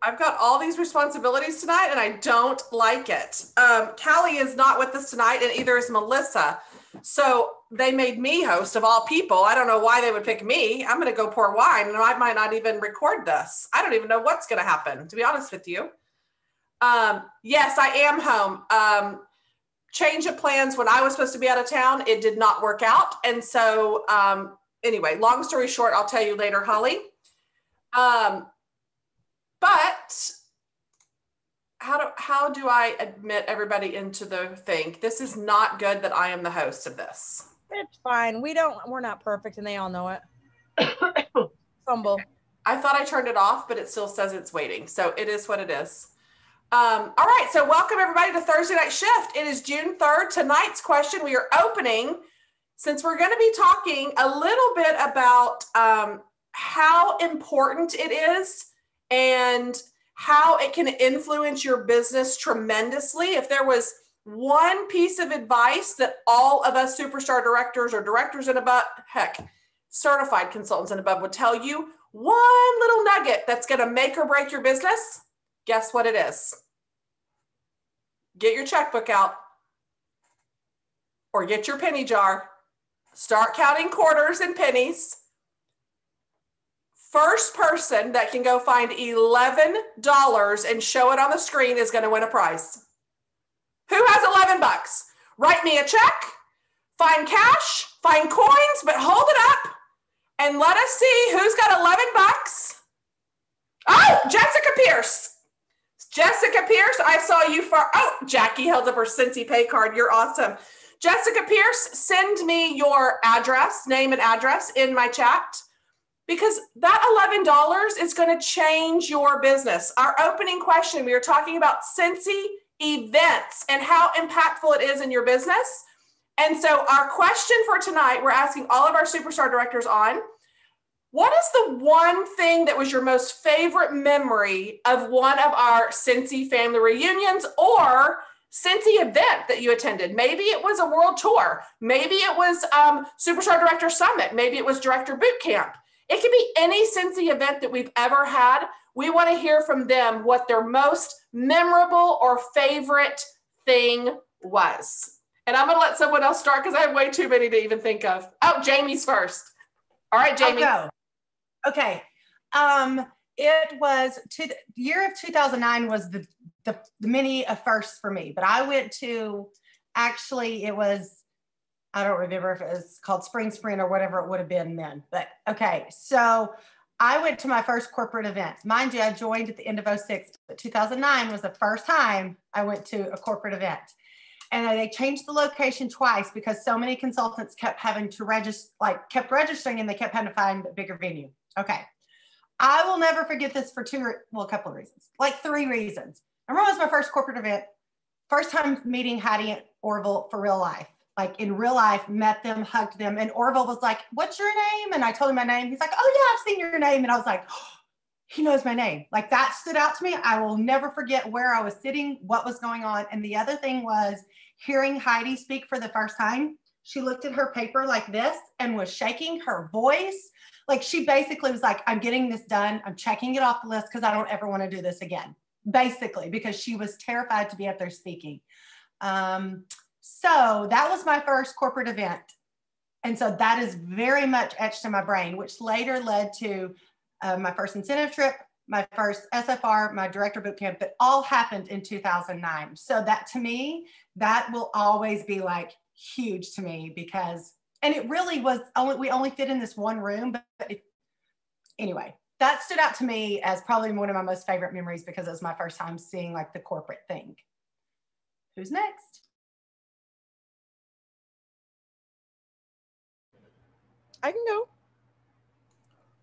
I've got all these responsibilities tonight and I don't like it. Callie is not with us tonight and either is Melissa. So they made me host of all people. I don't know why they would pick me. I'm going to go pour wine and I might not even record this. I don't even know what's going to happen, to be honest with you. Yes, I am home. Change of plans when I was supposed to be out of town. It did not work out. And so anyway, long story short, I'll tell you later, Holly. But how do I admit everybody into the thing? This is not good that I am the host of this. It's fine. We're not perfect and they all know it. Fumble. I thought I turned it off, but it still says it's waiting. So it is what it is. All right. So welcome everybody to Thursday Night Shift. It is June 3rd. Tonight's question we are opening, since we're going to be talking a little bit about how important it is and how it can influence your business tremendously. If there was one piece of advice that all of us superstar directors or directors and above, heck, certified consultants and above would tell you, one little nugget that's going to make or break your business, guess what it is? Get your checkbook out or get your penny jar. Start counting quarters and pennies. First person that can go find $11 and show it on the screen is going to win a prize. Who has 11 bucks? Write me a check, find cash, find coins, but hold it up and let us see who's got 11 bucks. Oh, Jessica Pierce. Jessica Pierce, I saw you for, oh, Jackie held up her Cincy pay card. You're awesome. Jessica Pierce, send me your address, name and address in my chat. Because that $11 is going to change your business. Our opening question, we were talking about Cincy events and how impactful it is in your business. And so our question for tonight, we're asking all of our superstar directors on, what is the one thing that was your most favorite memory of one of our Cincy family reunions or Cincy event that you attended? Maybe it was a world tour. Maybe it was Superstar Director Summit. Maybe it was Director Boot Camp. It could be any Cincy event that we've ever had. We want to hear from them what their most memorable or favorite thing was. And I'm going to let someone else start because I have way too many to even think of. Oh, Jamie's first. All right, Jamie. I'll go. Okay. It was the year of 2009 was the mini first for me, but I went to, actually it was, I don't remember if it was called Spring Sprint or whatever it would have been then, but okay. So I went to my first corporate event. Mind you, I joined at the end of 2006, but 2009 was the first time I went to a corporate event. And they changed the location twice because so many consultants kept having to register, kept registering and they kept having to find a bigger venue. Okay. I will never forget this for a couple of reasons, like 3 reasons. I remember it was my first corporate event, first time meeting Heidi and Orville for real life. Like in real life, met them, hugged them. And Orville was like, what's your name? And I told him my name. He's like, oh yeah, I've seen your name. And I was like, oh, he knows my name. Like that stood out to me. I will never forget where I was sitting, what was going on. And the other thing was hearing Heidi speak for the first time. She looked at her paper like this and was shaking her voice. Like she basically was like, I'm getting this done. I'm checking it off the list because I don't ever want to do this again. Basically, because she was terrified to be up there speaking. So that was my first corporate event. And so that is very much etched in my brain, which later led to my first incentive trip, my first SFR, my director boot camp, that all happened in 2009. So that to me, that will always be like huge to me because, and it really was we only fit in this one room, but anyway, that stood out to me as probably one of my most favorite memories because it was my first time seeing like the corporate thing. Who's next? I can go.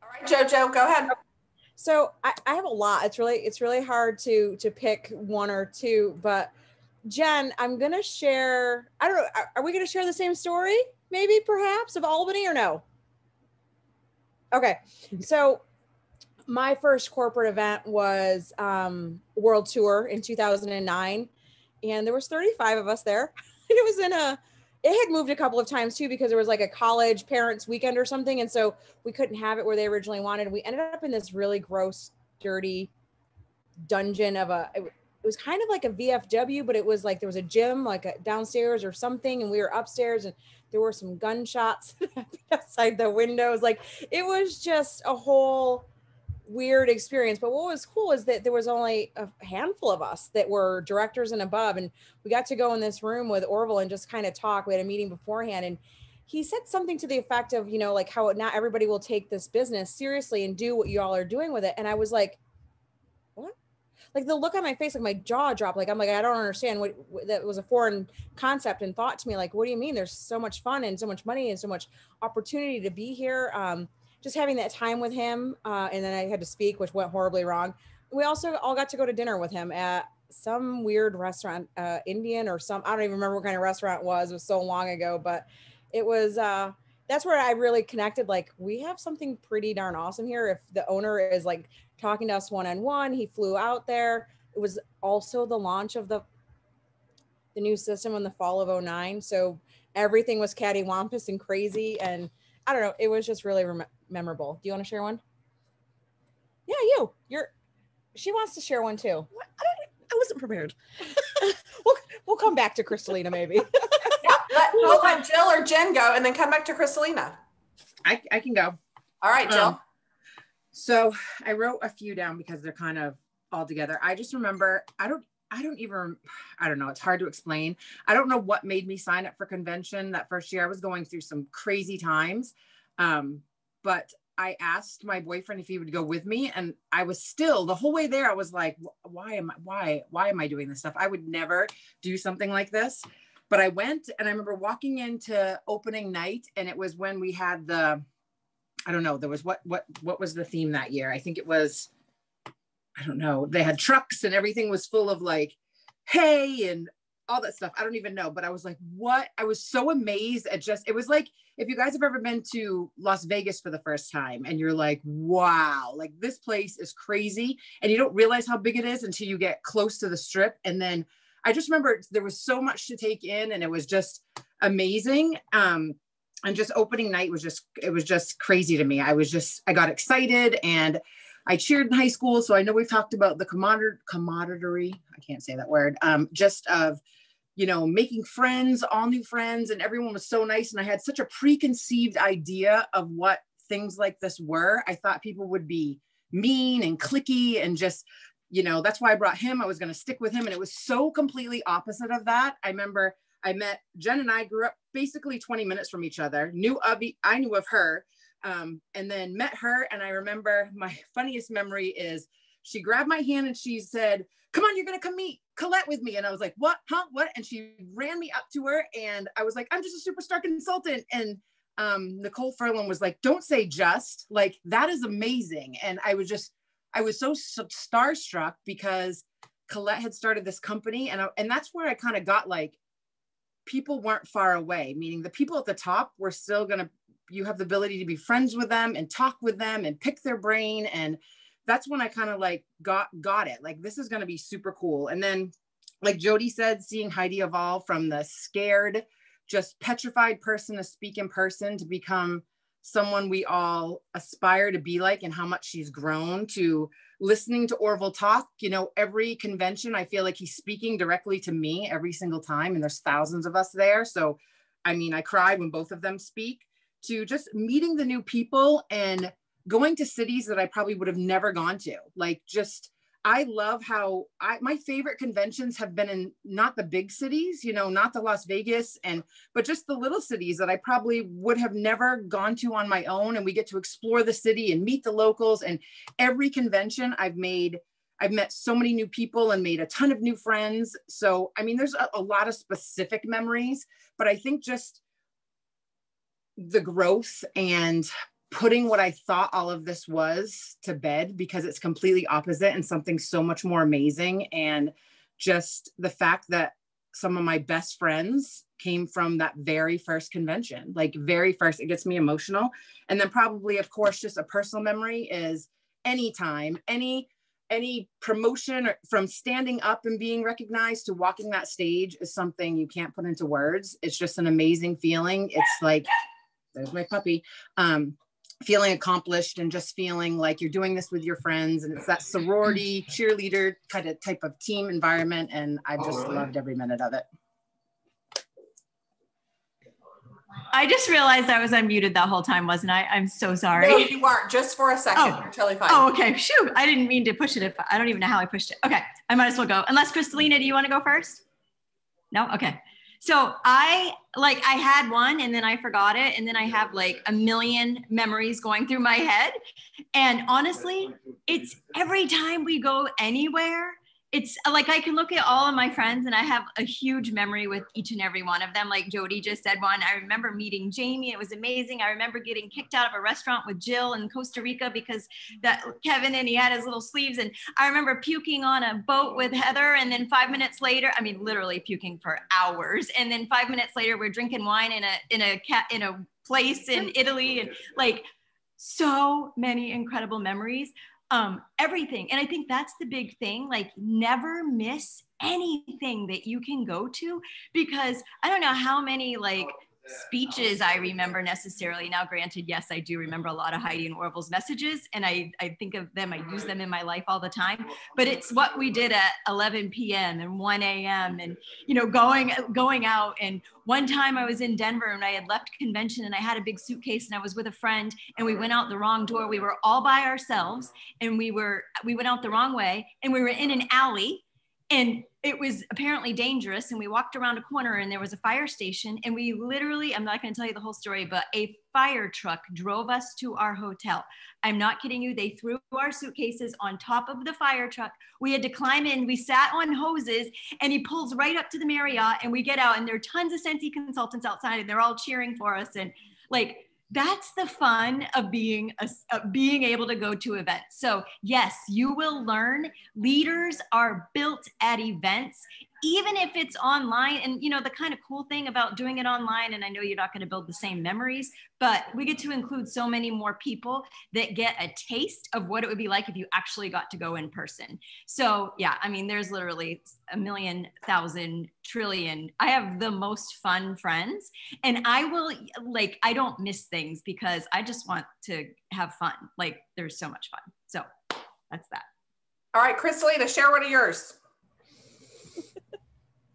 All right, JoJo, go ahead. So I have a lot. It's really hard to pick one or two, but Jen, I'm gonna share. I don't know. Are we gonna share the same story? Maybe, perhaps, of Albany or no? Okay. So my first corporate event was World Tour in 2009, and there was 35 of us there. It was in it had moved a couple of times too, because there was like a college parents weekend or something. And so we couldn't have it where they originally wanted. We ended up in this really gross, dirty dungeon of it was kind of like a VFW, but it was like, there was a gym like downstairs or something. And we were upstairs and there were some gunshots outside the windows. Like it was just a whole weird experience. But what was cool is that there was only a handful of us that were directors and above, and we got to go in this room with Orville and just kind of talk. We had a meeting beforehand, and he said something to the effect of, you know, like how not everybody will take this business seriously and do what you all are doing with it. And I was like, what? Like the look on my face, like my jaw dropped. Like I'm like, I don't understand what that was a foreign concept and thought to me. Like, what do you mean? There's so much fun and so much money and so much opportunity to be here. Just having that time with him, and then I had to speak, which went horribly wrong. We also all got to go to dinner with him at some weird restaurant, Indian or some, I don't even remember what kind of restaurant it was so long ago, but it was, that's where I really connected. Like we have something pretty darn awesome here. If the owner is like talking to us one-on-one, he flew out there. It was also the launch of the new system in the fall of 2009. So everything was cattywampus and crazy. And I don't know, it was just really memorable. Do you want to share one? Yeah, she wants to share one too. I wasn't prepared. We'll come back to Kristalina maybe. We'll let Jill or Jen go and then come back to Kristalina. I can go. All right, Jill. So I wrote a few down because they're kind of all together. I just remember, I don't know. It's hard to explain. I don't know what made me sign up for convention that first year. I was going through some crazy times. But I asked my boyfriend if he would go with me. And I was still the whole way there. I was like, why am I doing this stuff? I would never do something like this. But I went, and I remember walking into opening night, and it was when we had I don't know, there was what was the theme that year? I think it was, I don't know. They had trucks and everything was full of like hay and all that stuff. I don't even know, but I was like, what? I was so amazed at it was like, if you guys have ever been to Las Vegas for the first time and you're like, wow, like this place is crazy. And you don't realize how big it is until you get close to the strip. And then I just remember there was so much to take in and it was just amazing. And just opening night was just crazy to me. I got excited and I cheered in high school. So I know we've talked about the camaraderie. I can't say that word. Just of, making friends, all new friends, and everyone was so nice. And I had such a preconceived idea of what things like this were. I thought people would be mean and cliquey and just, that's why I brought him. I was going to stick with him. And it was so completely opposite of that. I remember I met Jen and I grew up basically 20 minutes from each other. I knew of her. And then met her. And I remember my funniest memory is she grabbed my hand and she said, come on, you're going to come meet Colette with me. And I was like, what, huh? What? And she ran me up to her and I was like, I'm just a superstar consultant. And Nicole Furlan was like, don't say just, like, that is amazing. And I was so starstruck because Colette had started this company. And that's where I kind of got like, people weren't far away, meaning the people at the top were still you have the ability to be friends with them and talk with them and pick their brain. And that's when I kind of like got it. Like, this is going to be super cool. And then, like Jody said, seeing Heidi evolve from the scared, just petrified person to speak in person to become someone we all aspire to be like, and how much she's grown, to listening to Orville talk, every convention, I feel like he's speaking directly to me every single time. And there's thousands of us there. So, I mean, I cry when both of them speak, to just meeting the new people and going to cities that I probably would have never gone to. Like, I love how my favorite conventions have been in not the big cities, not the Las Vegas, but just the little cities that I probably would have never gone to on my own. And we get to explore the city and meet the locals. And every convention I've met so many new people and made a ton of new friends. So, I mean, there's a lot of specific memories, but I think just the growth and putting what I thought all of this was to bed, because it's completely opposite and something so much more amazing. And just the fact that some of my best friends came from that very first convention, like very first, it gets me emotional. And then probably, of course, just a personal memory is anytime any any promotion or from standing up and being recognized to walking that stage is something you can't put into words. It's just an amazing feeling. It's like, there's my puppy, feeling accomplished and just feeling like you're doing this with your friends. And it's that sorority cheerleader kind of type of team environment. And I just loved every minute of it. I just realized I was unmuted that whole time, wasn't I? I'm so sorry. No, you weren't. Just for a second. You're totally fine. Oh, okay. Shoot. I didn't mean to push it. I don't even know how I pushed it. Okay. I might as well go. Unless Kristalina, do you want to go first? No? Okay. So I had one and then I forgot it. And then I have like a million memories going through my head. And honestly, it's every time we go anywhere, it's like I can look at all of my friends and I have a huge memory with each and every one of them. Like Jody just said one. I remember meeting Jamie. It was amazing. I remember getting kicked out of a restaurant with Jill in Costa Rica because that Kevin and he had his little sleeves. And I remember puking on a boat with Heather. And then 5 minutes later, I mean, literally puking for hours. And then 5 minutes later, we're drinking wine in a place in Italy, and like so many incredible memories. Everything. And I think that's the big thing, like never miss anything that you can go to, because I don't know how many like speeches I remember necessarily. Now, granted, yes, I do remember a lot of Heidi and Orville's messages, and I think of them, I use them in my life all the time, but it's what we did at 11 p.m. and 1 a.m. and, you know, going out. And one time I was in Denver and I had left convention and I had a big suitcase and I was with a friend and we went out the wrong door. We were all by ourselves and we went out the wrong way and we were in an alley. And it was apparently dangerous. And we walked around a corner and there was a fire station. And we literally, I'm not going to tell you the whole story, but a fire truck drove us to our hotel. I'm not kidding you. They threw our suitcases on top of the fire truck. We had to climb in. We sat on hoses and he pulls right up to the Marriott and we get out and there are tons of Scentsy consultants outside and they're all cheering for us. And like, that's the fun of being able to go to events. So yes, you will learn. Leaders are built at events, even if it's online. And you know, the kind of cool thing about doing it online, and I know you're not going to build the same memories, but we get to include so many more people that get a taste of what it would be like if you actually got to go in person. So yeah, I mean, there's literally a million, thousand, trillion. I have the most fun friends, and I don't miss things because I just want to have fun. Like there's so much fun. So that's that. All right, Kristalina, share one of yours.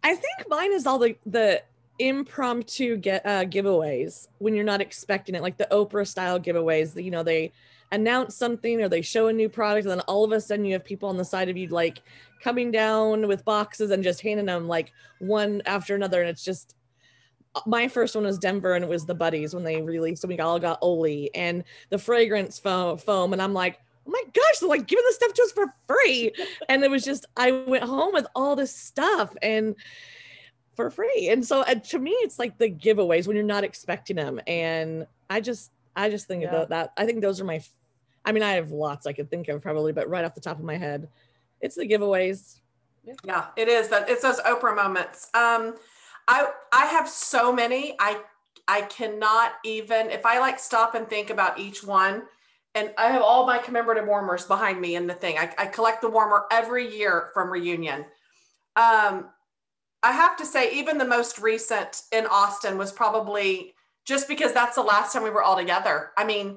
I think mine is all the impromptu giveaways when you're not expecting it, like the Oprah style giveaways that, you know, they announce something or they show a new product and then all of a sudden you have people on the side of you like coming down with boxes and just handing them like one after another. And it's just, my first one was Denver and it was the Buddies when they released, and we all got Oli and the fragrance foam. And I'm like, oh my gosh, they're like giving this stuff to us for free. And it was just, I went home with all this stuff and for free. And so to me, it's like the giveaways when you're not expecting them. And I just think about that. I think those are I have lots I could think of probably, but right off the top of my head, it's the giveaways. Yeah, it is. It's those Oprah moments. I have so many, I cannot even, if I like stop and think about each one. And I have all my commemorative warmers behind me in the thing. I collect the warmer every year from Reunion. I have to say, even the most recent in Austin was probably just because that's the last time we were all together. I mean,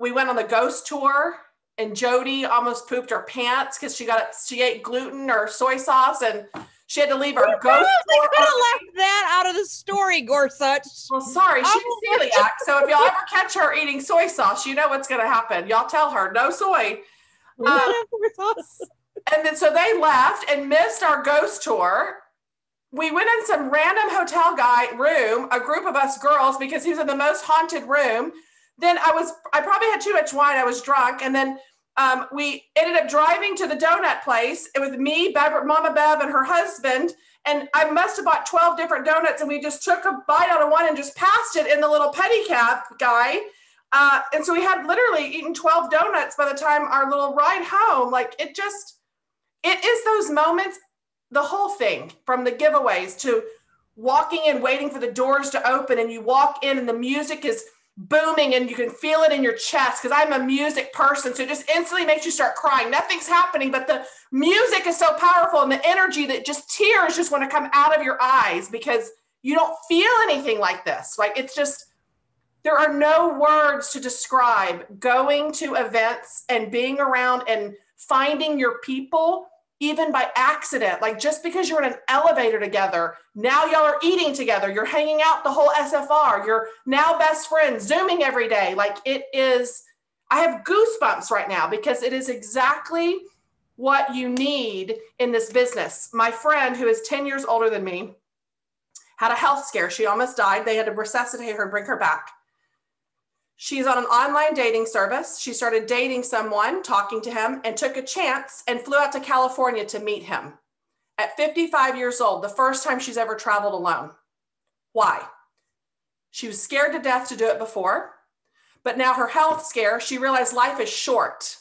we went on the ghost tour and Jody almost pooped her pants because she ate gluten or soy sauce and she had to leave her ghost tour. They could have left that out of the story, Gorsuch. Well, sorry, she's celiac. So if y'all ever catch her eating soy sauce, you know what's going to happen. Y'all tell her no soy. And then so they left and missed our ghost tour. We went in some random hotel guy room, a group of us girls, because he was in the most haunted room. Then I probably had too much wine. I was drunk. And then we ended up driving to the donut place with me, Mama Bev, and her husband. And I must have bought 12 different donuts. And we just took a bite out of one and just passed it in the little pedicab guy. And so we had literally eaten 12 donuts by the time our little ride home. Like it is those moments, the whole thing, from the giveaways to walking in, waiting for the doors to open, and you walk in and the music is booming and you can feel it in your chest, because I'm a music person. So it just instantly makes you start crying. Nothing's happening, but the music is so powerful, and the energy that just tears just want to come out of your eyes because you don't feel anything like this. Like, it's just, there are no words to describe going to events and being around and finding your people, even by accident. Like, just because you're in an elevator together, now y'all are eating together, you're hanging out the whole SFR, you're now best friends, Zooming every day. Like, it is, I have goosebumps right now because it is exactly what you need in this business. My friend, who is 10 years older than me, had a health scare. She almost died. They had to resuscitate her and bring her back. She's on an online dating service. She started dating someone, talking to him, and took a chance and flew out to California to meet him. At 55 years old, the first time she's ever traveled alone. Why? She was scared to death to do it before, but now her health scare, she realized life is short.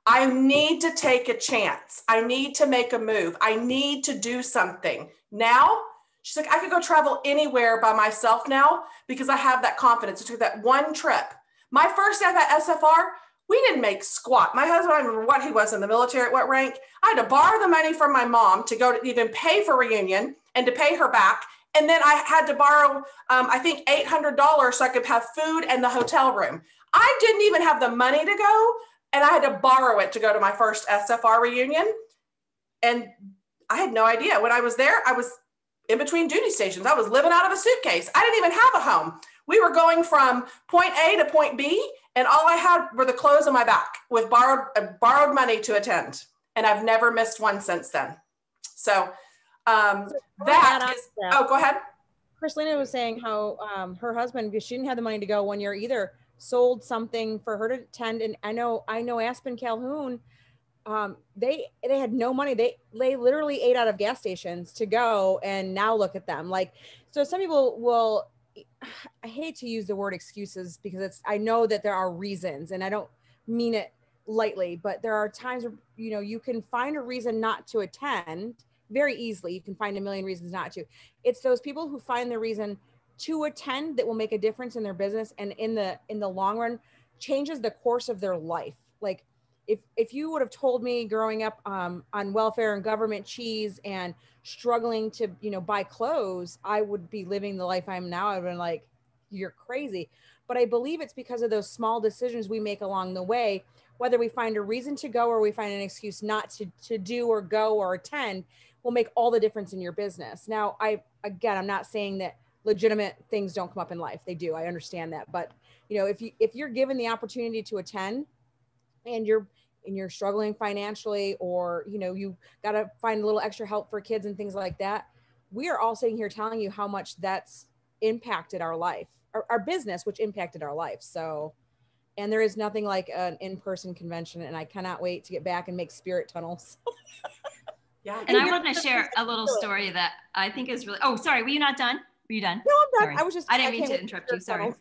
I need to take a chance. I need to make a move. I need to do something. Now, she's like, I could go travel anywhere by myself now because I have that confidence. I took that one trip. My first day at SFR, we didn't make squat. My husband, I don't remember what he was in the military, at what rank. I had to borrow the money from my mom to go to even pay for reunion and to pay her back. And then I had to borrow, I think $800 so I could have food and the hotel room. I didn't even have the money to go, and I had to borrow it to go to my first SFR reunion. And I had no idea. When I was there, I was in between duty stations. I was living out of a suitcase. I didn't even have a home. We were going from point A to point B, and all I had were the clothes on my back with borrowed money to attend. And I've never missed one since then. So oh, go ahead. Christina was saying how her husband, because she didn't have the money to go one year either, sold something for her to attend. And I know Aspen Calhoun, they had no money. They literally ate out of gas stations to go, and now look at them. Like, so some people will, I hate to use the word excuses because I know that there are reasons, and I don't mean it lightly, but there are times where, you know, you can find a reason not to attend very easily. You can find a million reasons not to. It's those people who find the reason to attend that will make a difference in their business, and in the long run changes the course of their life. Like, if you would have told me growing up on welfare and government cheese and struggling to, you know, buy clothes, I would be living the life I'm now. I've been like, you're crazy. But I believe it's because of those small decisions we make along the way, whether we find a reason to go or we find an excuse not to do or go or attend, will make all the difference in your business. Now, I'm not saying that legitimate things don't come up in life. They do. I understand that. But, you know, if you're given the opportunity to attend and you're struggling financially, or, you know, you got to find a little extra help for kids and things like that, we are all sitting here telling you how much that's impacted our life, our business, which impacted our life. So, and there is nothing like an in-person convention, and I cannot wait to get back and make spirit tunnels. Yeah. And I want to share a little story that I think is really, oh, sorry, were you not done? Were you done? No, I'm done. Sorry. I didn't mean to interrupt you. Sorry.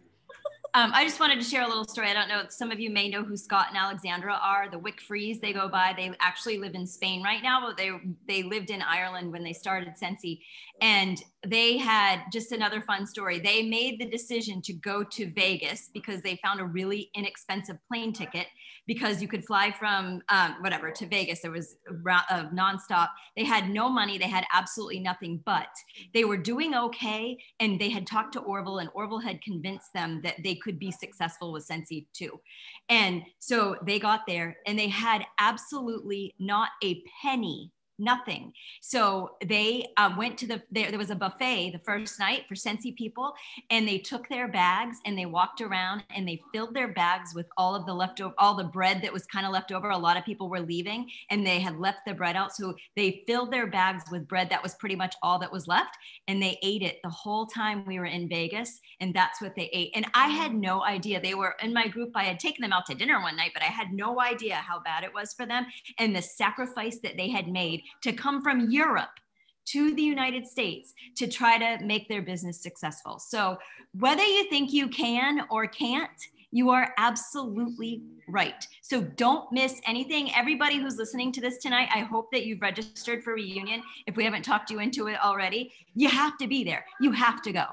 I just wanted to share a little story. I don't know, some of you may know who Scott and Alexandra are, the Wick Freeze they go by. They actually live in Spain right now, but they lived in Ireland when they started Scentsy. And they had just another fun story. They made the decision to go to Vegas because they found a really inexpensive plane ticket, because you could fly from to Vegas. There was a nonstop. They had no money. They had absolutely nothing, but they were doing okay. And they had talked to Orville, and Orville had convinced them that they could be successful with Scentsy too. And so they got there and they had absolutely not a penny, nothing. So they went to there was a buffet the first night for Scentsy people, and they took their bags and they walked around and they filled their bags with all of the leftover, all the bread that was kind of left over. A lot of people were leaving and they had left the bread out. So they filled their bags with bread. That was pretty much all that was left. And they ate it the whole time we were in Vegas. And that's what they ate. And I had no idea. They were in my group. I had taken them out to dinner one night, but I had no idea how bad it was for them and the sacrifice that they had made to come from Europe to the United States to try to make their business successful. So whether you think you can or can't, you are absolutely right. So don't miss anything. Everybody who's listening to this tonight, I hope that you've registered for Reunion. If we haven't talked you into it already, you have to be there. You have to go.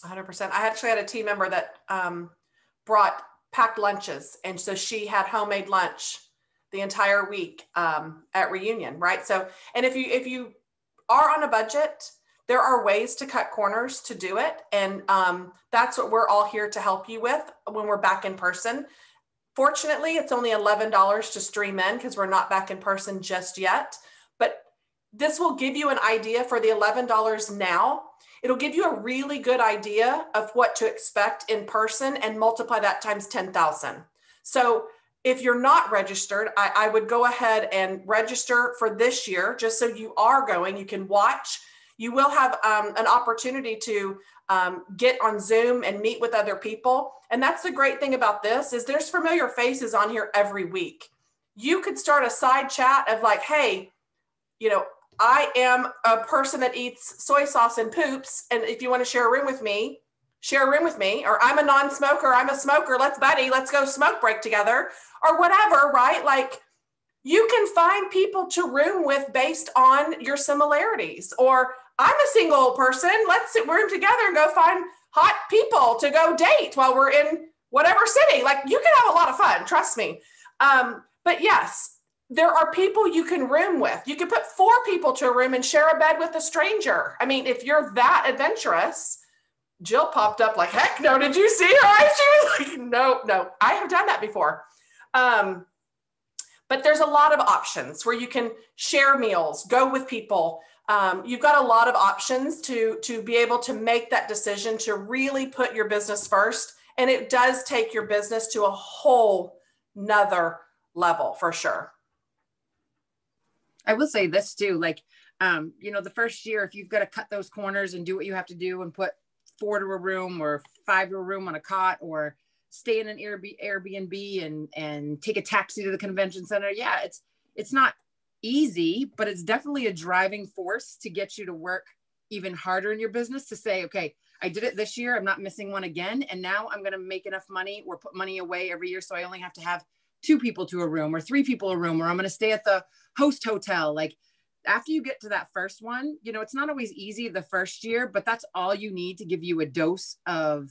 100%. I actually had a team member that brought packed lunches. And so she had homemade lunch the entire week at reunion, right? So, and if you are on a budget, there are ways to cut corners to do it. And that's what we're all here to help you with when we're back in person. Fortunately, it's only $11 to stream in because we're not back in person just yet. But this will give you an idea for the $11 now. It'll give you a really good idea of what to expect in person and multiply that times 10,000. So if you're not registered, I would go ahead and register for this year, just so you are going, you can watch. You will have an opportunity to get on Zoom and meet with other people. And that's the great thing about this is there's familiar faces on here every week. You could start a side chat of like, hey, you know, I am a person that eats soy sauce and poops. And if you want to share a room with me, share a room with me, or I'm a non-smoker, I'm a smoker, let's go smoke break together or whatever, right? Like you can find people to room with based on your similarities. Or I'm a single person, let's room together and go find hot people to go date while we're in whatever city. Like you can have a lot of fun, trust me. But yes, there are people you can room with. You can put 4 people to a room and share a bed with a stranger. I mean, if you're that adventurous, Jill popped up like, heck no, did you see her? She was like, no, I have done that before. But there's a lot of options where you can share meals, go with people. You've got a lot of options to be able to make that decision to really put your business first. And it does take your business to a whole nother level for sure. I will say this too, like, you know, the first year, if you've got to cut those corners and do what you have to do and put 4 to a room or 5 to a room on a cot or stay in an Airbnb and take a taxi to the convention center. Yeah, it's not easy, but it's definitely a driving force to get you to work even harder in your business to say, okay, I did it this year. I'm not missing one again. And now I'm going to make enough money or put money away every year. So I only have to have 2 people to a room or 3 people a room, or I'm going to stay at the host hotel. Like after you get to that first one, you know, it's not always easy the first year, but that's all you need to give you a dose of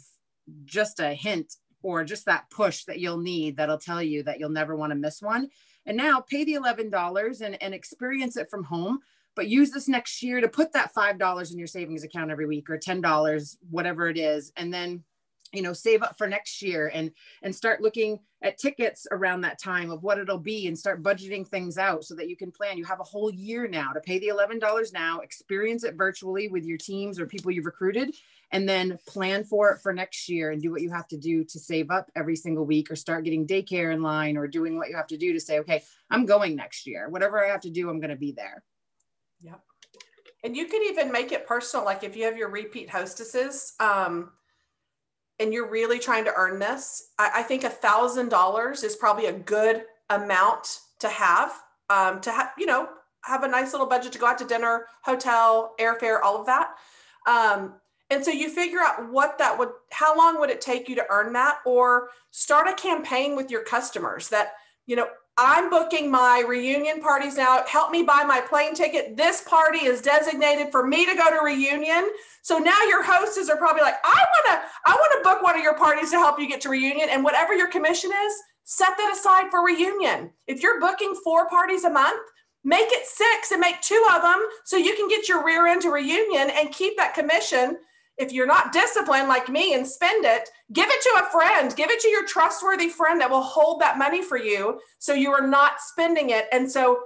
just a hint or just that push that you'll need that'll tell you that you'll never want to miss one. And now pay the $11 and experience it from home, but use this next year to put that $5 in your savings account every week or $10, whatever it is. And then, you know, save up for next year and start looking at tickets around that time of what it'll be and start budgeting things out so that you can plan. You have a whole year now to pay the $11 now, experience it virtually with your teams or people you've recruited, and then plan for it for next year and do what you have to do to save up every single week or start getting daycare in line or doing what you have to do to say, okay, I'm going next year. Whatever I have to do, I'm going to be there. Yep. And you can even make it personal. Like if you have your repeat hostesses, and you're really trying to earn this, I think $1,000 is probably a good amount to have, you know, have a nice little budget to go out to dinner, hotel, airfare, all of that. And so you figure out how long would it take you to earn that, or start a campaign with your customers that, you know, I'm booking my reunion parties now. Help me buy my plane ticket. This party is designated for me to go to reunion. So now your hostess are probably like, I want to book one of your parties to help you get to reunion. And whatever your commission is, set that aside for reunion. If you're booking 4 parties a month, make it 6 and make 2 of them so you can get your rear end to reunion and keep that commission. If you're not disciplined like me and spend it, give it to a friend, give it to your trustworthy friend that will hold that money for you so you are not spending it. And so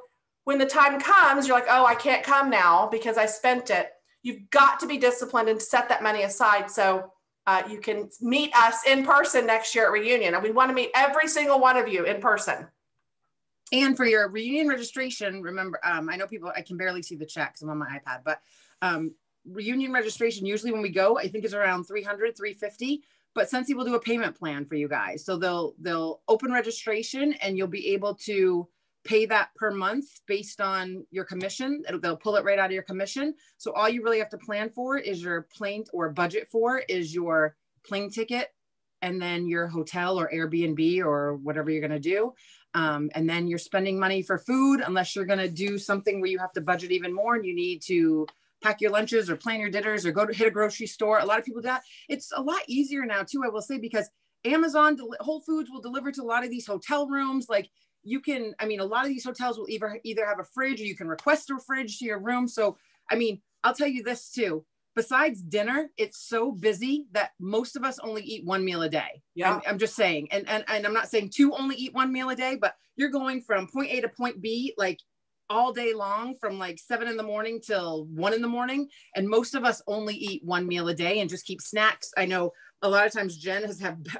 when the time comes, you're like, oh, I can't come now because I spent it. You've got to be disciplined and set that money aside so you can meet us in person next year at reunion. And we want to meet every single one of you in person. And for your reunion registration, remember, I know I can barely see the chat because I'm on my iPad, but reunion registration, usually when we go, I think is around $300, $350, but Scentsy will do a payment plan for you guys. So they'll open registration and you'll be able to pay that per month based on your commission. They'll pull it right out of your commission. So all you really have to plan for is your plane, or budget for is your plane ticket, and then your hotel or Airbnb or whatever you're going to do. And then you're spending money for food, unless you're going to do something where you have to budget even more and you need to pack your lunches or plan your dinners or go to hit a grocery store. A lot of people do that. It's a lot easier now too, I will say, because Amazon, Whole Foods will deliver to a lot of these hotel rooms. Like you can, I mean, a lot of these hotels will either have a fridge or you can request a fridge to your room. So, I mean, I'll tell you this too. Besides dinner, it's so busy that most of us only eat one meal a day. Yeah. I'm just saying, and I'm not saying to only eat one meal a day, but you're going from point A to point B, like all day long from like 7 a.m. till 1 a.m. And most of us only eat one meal a day and just keep snacks. I know a lot of times Jen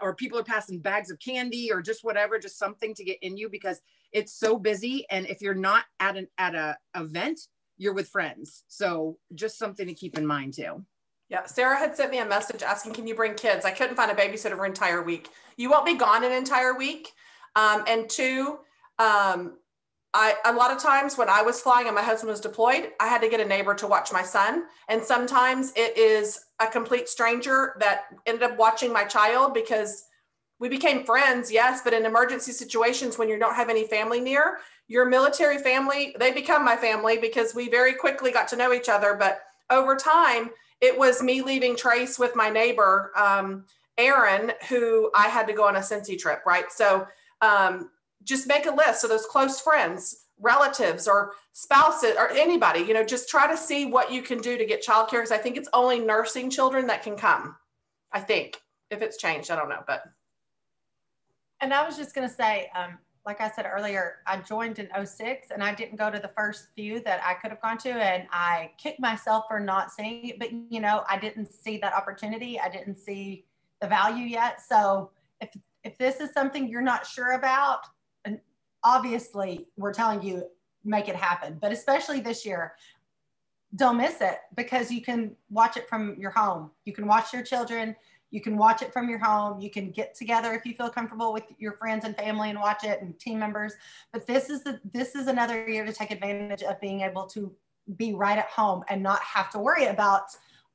or people are passing bags of candy or just whatever, just something to get in you because it's so busy. And if you're not at a event, you're with friends. So just something to keep in mind too. Yeah. Sarah had sent me a message asking, can you bring kids? I couldn't find a babysitter for an entire week. You won't be gone an entire week. And two, a lot of times when I was flying and my husband was deployed, I had to get a neighbor to watch my son. And sometimes it is a complete stranger that ended up watching my child because we became friends, yes, but in emergency situations when you don't have any family near, your military family, they become my family because we very quickly got to know each other. But over time, it was me leaving Trace with my neighbor, Aaron, who I had to go on a Cincy trip, right? So just make a list of those close friends, relatives or spouses or anybody, you know, just try to see what you can do to get childcare. Because I think it's only nursing children that can come. I think if it's changed, I don't know, but. And I was just going to say, like I said earlier, I joined in 2006 and I didn't go to the first few that I could have gone to. And I kicked myself for not seeing it, but you know, I didn't see that opportunity. I didn't see the value yet. So if this is something you're not sure about, and obviously we're telling you, make it happen, but especially this year, don't miss it because you can watch it from your home. You can watch your children. You can watch it from your home. You can get together if you feel comfortable with your friends and family and watch it and team members. But this is another year to take advantage of being able to be right at home and not have to worry about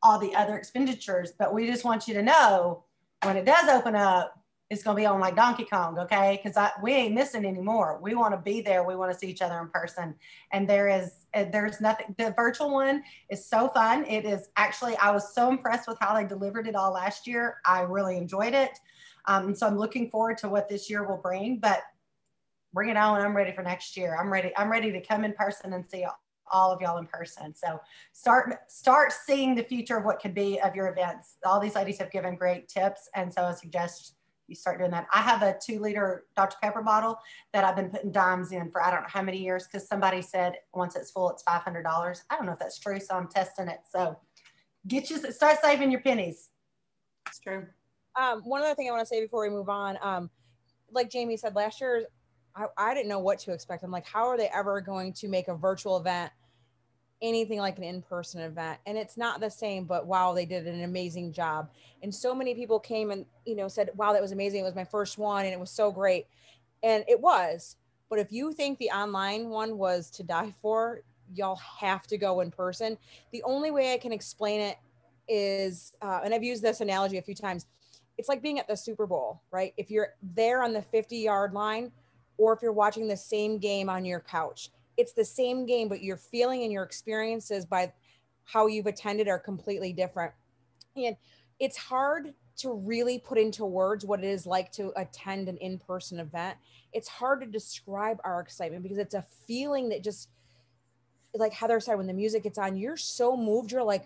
all the other expenditures. But we just want you to know when it does open up, it's going to be on like Donkey Kong, okay? Because we ain't missing anymore. We want to be there. We want to see each other in person. And there's nothing. The virtual one is so fun. It is actually, I was so impressed with how they delivered it all last year. I really enjoyed it. So I'm looking forward to what this year will bring. But bring it on. I'm ready for next year. I'm ready to come in person and see all of y'all in person. So start seeing the future of what could be of your events. All these ladies have given great tips. And so I suggest you start doing that. I have a 2-liter Dr. Pepper bottle that I've been putting dimes in for I don't know how many years because somebody said once it's full, it's $500. I don't know if that's true, so I'm testing it. So start saving your pennies. It's true. One other thing I want to say before we move on, like Jamie said, last year, I didn't know what to expect. I'm like, how are they ever going to make a virtual event anything like an in-person event? And it's not the same, but wow, they did an amazing job. And so many people came and, you know, said, wow, that was amazing. It was my first one and it was so great. And it was, but if you think the online one was to die for, y'all have to go in person. The only way I can explain it is, and I've used this analogy a few times, it's like being at the Super Bowl, right? If you're there on the 50-yard line, or if you're watching the same game on your couch, it's the same game, but your feeling and your experiences by how you've attended are completely different. And it's hard to really put into words what it is like to attend an in-person event. It's hard to describe our excitement because it's a feeling that just, like Heather said, when the music gets on, you're so moved. You're like,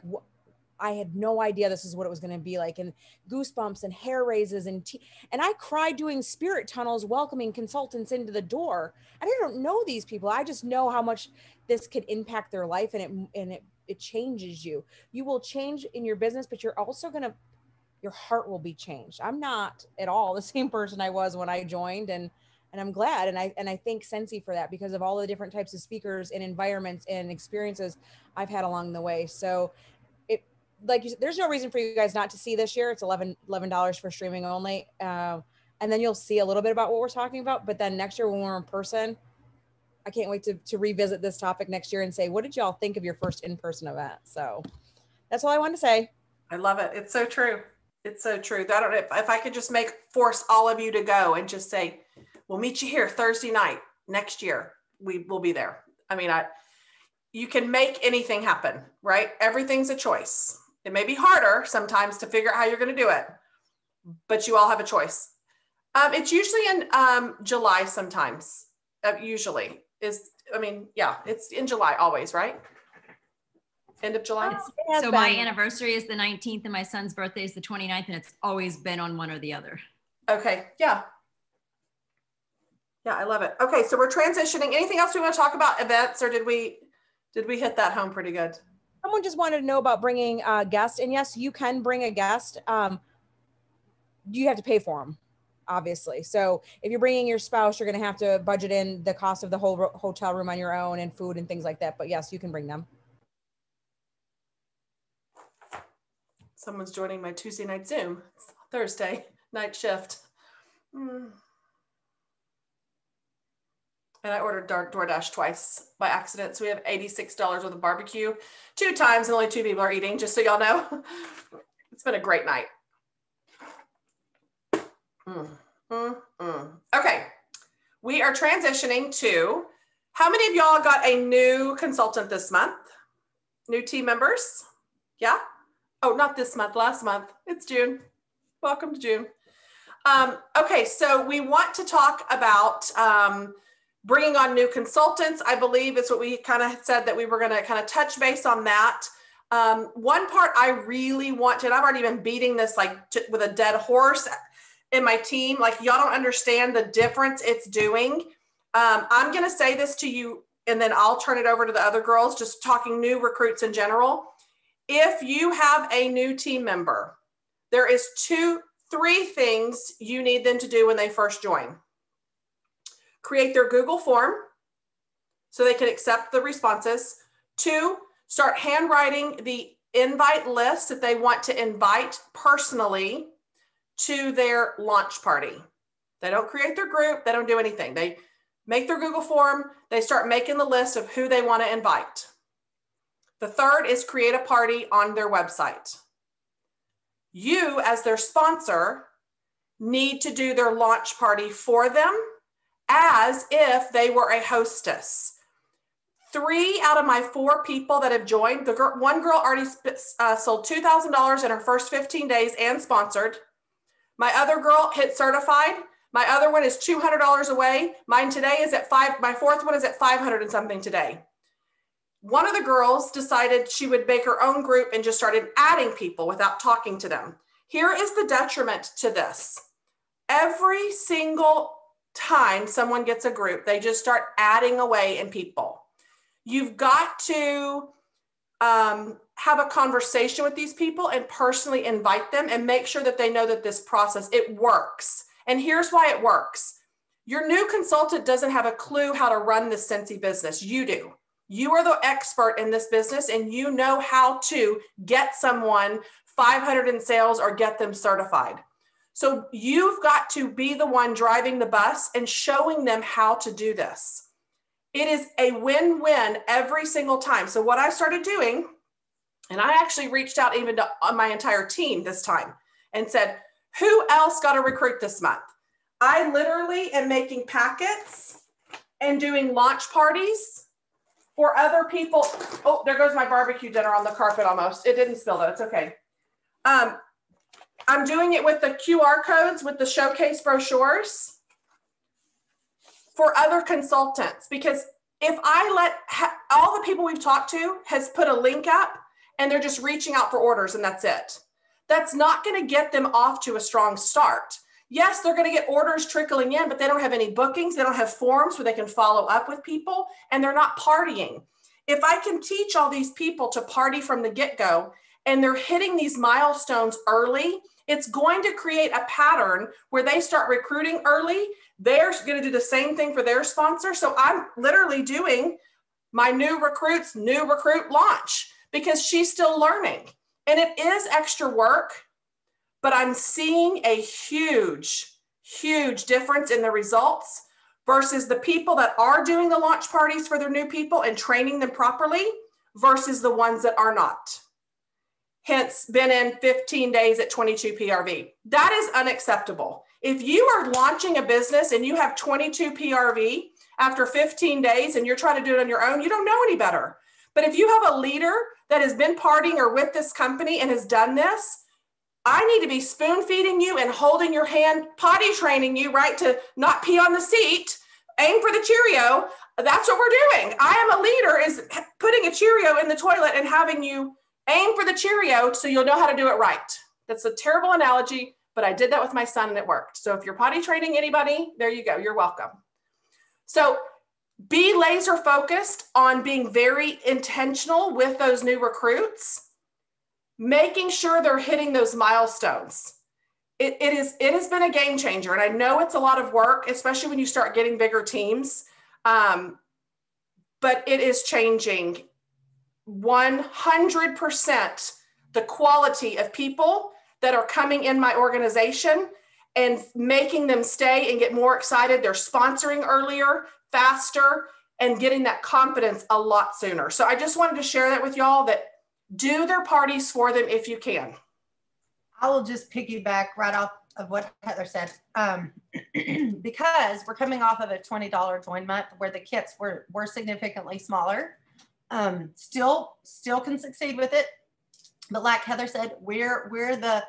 I had no idea this is what it was going to be like, and goosebumps and hair raises and I cried doing spirit tunnels, welcoming consultants into the door. And I don't know these people. I just know how much this could impact their life, and it changes you. You will change in your business, but you're also your heart will be changed. I'm not at all the same person I was when I joined, and I'm glad. And I thank Cincy for that because of all the different types of speakers and environments and experiences I've had along the way. So like you said, there's no reason for you guys not to see this year. It's $11 for streaming only. And then you'll see a little bit about what we're talking about. But then next year when we're in person, I can't wait to revisit this topic next year and say, what did y'all think of your first in-person event? So that's all I wanted to say. I love it. It's so true. It's so true. I don't know if I could just force all of you to go and just say, we'll meet you here Thursday night next year. We will be there. I mean, you can make anything happen, right? Everything's a choice. It may be harder sometimes to figure out how you're going to do it, but you all have a choice. It's usually in July sometimes, usually is, I mean, yeah, it's in July always, right? End of July? So my anniversary is the 19th and my son's birthday is the 29th, and it's always been on one or the other. Okay, yeah. Yeah, I love it. Okay, so we're transitioning. Anything else we want to talk about events, or did we hit that home pretty good? Someone just wanted to know about bringing a guest, and yes, you can bring a guest. You have to pay for them, obviously. So if you're bringing your spouse, you're going to have to budget in the cost of the whole hotel room on your own and food and things like that. But yes, you can bring them. Someone's joining my Tuesday night Zoom. It's Thursday night shift. And I ordered DoorDash twice by accident. So we have $86 worth of barbecue 2 times and only 2 people are eating, just so y'all know. It's been a great night. Okay, we are transitioning to, how many of y'all got a new consultant this month? New team members? Yeah? Oh, not this month, last month. It's June. Welcome to June. Okay, so we want to talk about bringing on new consultants. I believe it's what we kind of said that we were going to kind of touch base on that. One part I really want to, and I've already been beating this like with a dead horse in my team, like y'all don't understand the difference it's doing. I'm going to say this to you and then I'll turn it over to the other girls, just talking new recruits in general. If you have a new team member, there is 3 things you need them to do when they first join. Create their Google form so they can accept the responses. 2, start handwriting the invite list that they want to invite personally to their launch party. They don't create their group. They don't do anything. They make their Google form. They start making the list of who they want to invite. The 3rd is create a party on their website. You, as their sponsor, need to do their launch party for them as if they were a hostess. 3 out of my 4 people that have joined, one girl already sold $2,000 in her first 15 days and sponsored. My other girl hit certified. My other one is $200 away. Mine today is at 5. My 4th one is at 500 and something today. One of the girls decided she would make her own group and just started adding people without talking to them. Here is the detriment to this. Every single time someone gets a group, they just start adding away in people. You've got to have a conversation with these people and personally invite them and make sure that they know that this process, it works. And here's why it works. Your new consultant doesn't have a clue how to run this Scentsy business. You do. You are the expert in this business and you know how to get someone 500 in sales or get them certified. So you've got to be the one driving the bus and showing them how to do this. It is a win-win every single time. So what I started doing, and I actually reached out even to my entire team this time and said, who else got a recruit this month? I literally am making packets and doing launch parties for other people. Oh, there goes my barbecue dinner on the carpet almost. It didn't spill though, it's okay. I'm doing it with the QR codes with the showcase brochures for other consultants, because if I let all the people we've talked to has put a link up and they're just reaching out for orders and that's it. That's not going to get them off to a strong start. Yes, they're going to get orders trickling in, but they don't have any bookings. They don't have forms where they can follow up with people, and they're not partying. If I can teach all these people to party from the get-go and they're hitting these milestones early, it's going to create a pattern where they start recruiting early. They're going to do the same thing for their sponsor. So I'm literally doing my new recruit launch because she's still learning. And it is extra work, but I'm seeing a huge, huge difference in the results versus the people that are doing the launch parties for their new people and training them properly versus the ones that are not. Hence, been in 15 days at 22 PRV. That is unacceptable. If you are launching a business and you have 22 PRV after 15 days and you're trying to do it on your own, you don't know any better. But if you have a leader that has been partying or with this company and has done this, I need to be spoon feeding you and holding your hand, potty training you, right? To not pee on the seat, aim for the Cheerio. That's what we're doing. I am a leader, is putting a Cheerio in the toilet and having you aim for the Cheerio so you'll know how to do it right. That's a terrible analogy, but I did that with my son and it worked. So if you're potty training anybody, there you go. You're welcome. So be laser focused on being very intentional with those new recruits, making sure they're hitting those milestones. It has been a game changer. And I know it's a lot of work, especially when you start getting bigger teams. But it is changing 100% the quality of people that are coming in my organization and making them stay and get more excited. They're sponsoring earlier, faster, and getting that confidence a lot sooner. So I just wanted to share that with y'all, that do their parties for them if you can. I will just piggyback right off of what Heather said, because we're coming off of a $20 join month where the kits were significantly smaller. Still can succeed with it, but like Heather said, we're the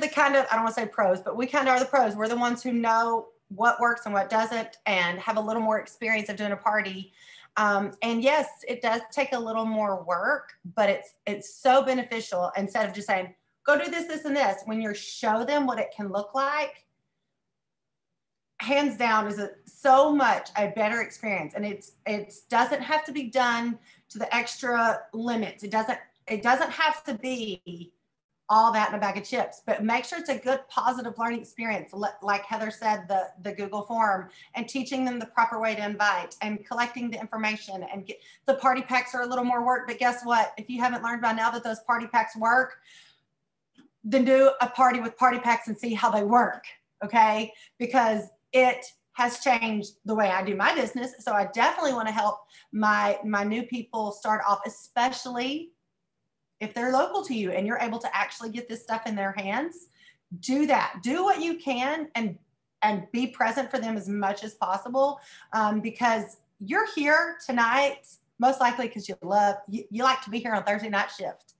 kind of, I don't want to say pros, but we kind of are the pros. We're the ones who know what works and what doesn't, and have a little more experience of doing a party. And yes, it does take a little more work, but it's so beneficial. Instead of just saying, go do this, this, and this, when you show them what it can look like, hands down is so much a better experience. And it doesn't have to be done to the extra limits. It doesn't have to be all that in a bag of chips, but make sure it's a good, positive learning experience. Like Heather said, the Google form, and teaching them the proper way to invite and collecting the information, and the party packs are a little more work, but guess what? If you haven't learned by now that those party packs work, then do a party with party packs and see how they work. Okay. Because it has changed the way I do my business. So I definitely want to help my new people start off, especially if they're local to you and you're able to actually get this stuff in their hands. Do that. Do what you can and be present for them as much as possible, because you're here tonight, most likely because you like to be here on Thursday night shift.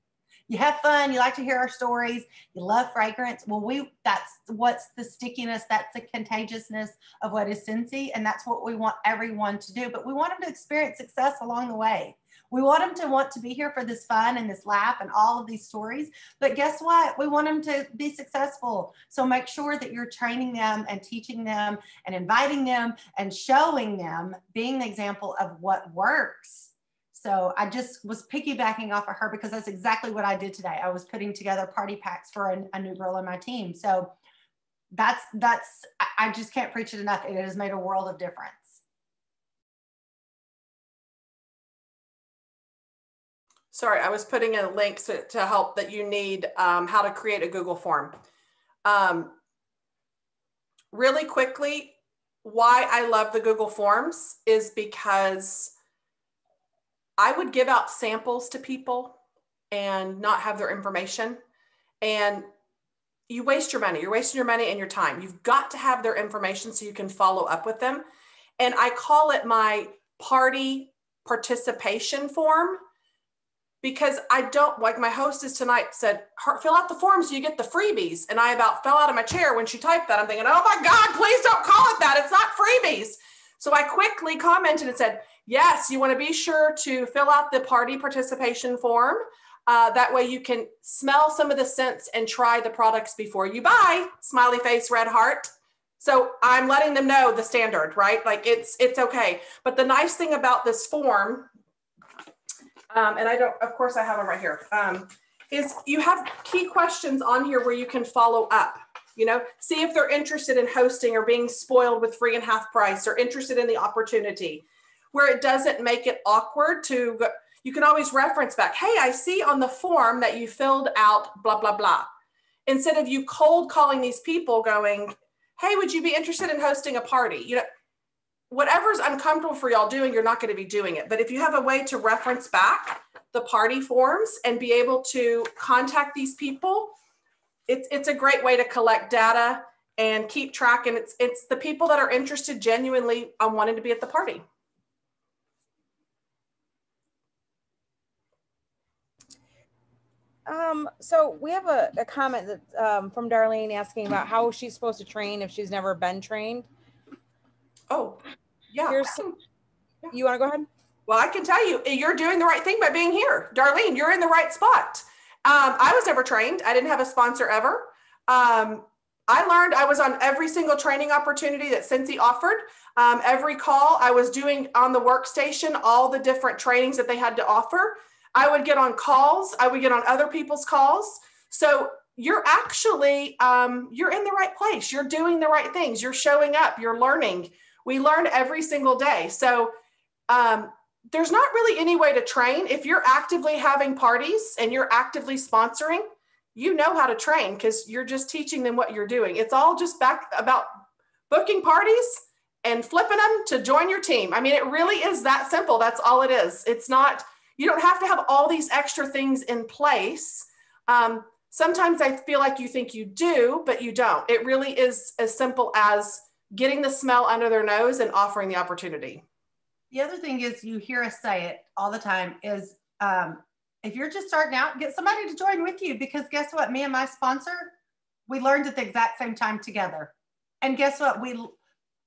You have fun. You like to hear our stories. You love fragrance. Well, that's what's the stickiness. That's the contagiousness of what is Scentsy. And that's what we want everyone to do. But we want them to experience success along the way. We want them to want to be here for this fun and this laugh and all of these stories. But guess what? We want them to be successful. So make sure that you're training them and teaching them and inviting them and showing them, being the example of what works. So I just was piggybacking off of her because that's exactly what I did today. I was putting together party packs for a new girl on my team. So I just can't preach it enough. It has made a world of difference. Sorry, I was putting in links to help that you need how to create a Google form. Really quickly, why I love the Google Forms is because I would give out samples to people and not have their information. And you waste your money. You're wasting your money and your time. You've got to have their information so you can follow up with them. And I call it my party participation form, because I don't, like my hostess tonight said, fill out the form so you get the freebies. And I about fell out of my chair when she typed that. I'm thinking, oh my God, please don't call it that. It's not freebies. So I quickly commented and said, yes, you want to be sure to fill out the party participation form. That way you can smell some of the scents and try the products before you buy. Smiley face, red heart. So I'm letting them know the standard, right? Like it's okay. But the nice thing about this form, and I don't, of course I have them right here, is you have key questions on here where you can follow up, see if they're interested in hosting or being spoiled with free and half price, or interested in the opportunity, where it doesn't make it awkward you can always reference back. Hey, I see on the form that you filled out blah, blah, blah. Instead of you cold calling these people going, hey, would you be interested in hosting a party? Whatever's uncomfortable for y'all doing, you're not going to be doing it. But if you have a way to reference back the party forms and be able to contact these people, it's a great way to collect data and keep track. And it's the people that are interested genuinely on wanting to be at the party. So we have a comment that from Darlene asking about how she's supposed to train if she's never been trained. Oh, yeah. You want to go ahead? Well, I can tell you, you're doing the right thing by being here. Darlene, you're in the right spot. I was never trained. I didn't have a sponsor ever. I learned, I was on every single training opportunity that Cincy offered. Every call I was doing on the workstation, all the different trainings that they had to offer. I would get on calls. I would get on other people's calls. So you're actually, you're in the right place. You're doing the right things. You're showing up, you're learning. We learn every single day. So there's not really any way to train. If you're actively having parties and you're actively sponsoring, you know how to train because you're just teaching them what you're doing. It's all just back about booking parties and flipping them to join your team. I mean, it really is that simple. That's all it is. It's not, you don't have to have all these extra things in place. Sometimes I feel like you think you do, but you don't. It really is as simple as getting the smell under their nose and offering the opportunity. The other thing is, you hear us say it all the time, is if you're just starting out, get somebody to join with you, because guess what? Me and my sponsor, we learned at the exact same time together. And guess what? We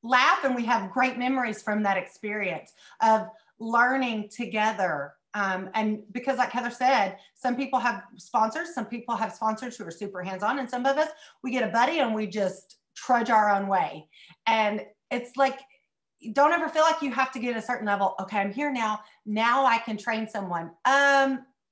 laugh and we have great memories from that experience of learning together. And because like Heather said, some people have sponsors, some people have sponsors who are super hands-on, and some of us, we get a buddy and we just trudge our own way. And it's like, don't ever feel like you have to get a certain level. Okay, I'm here now. Now I can train someone.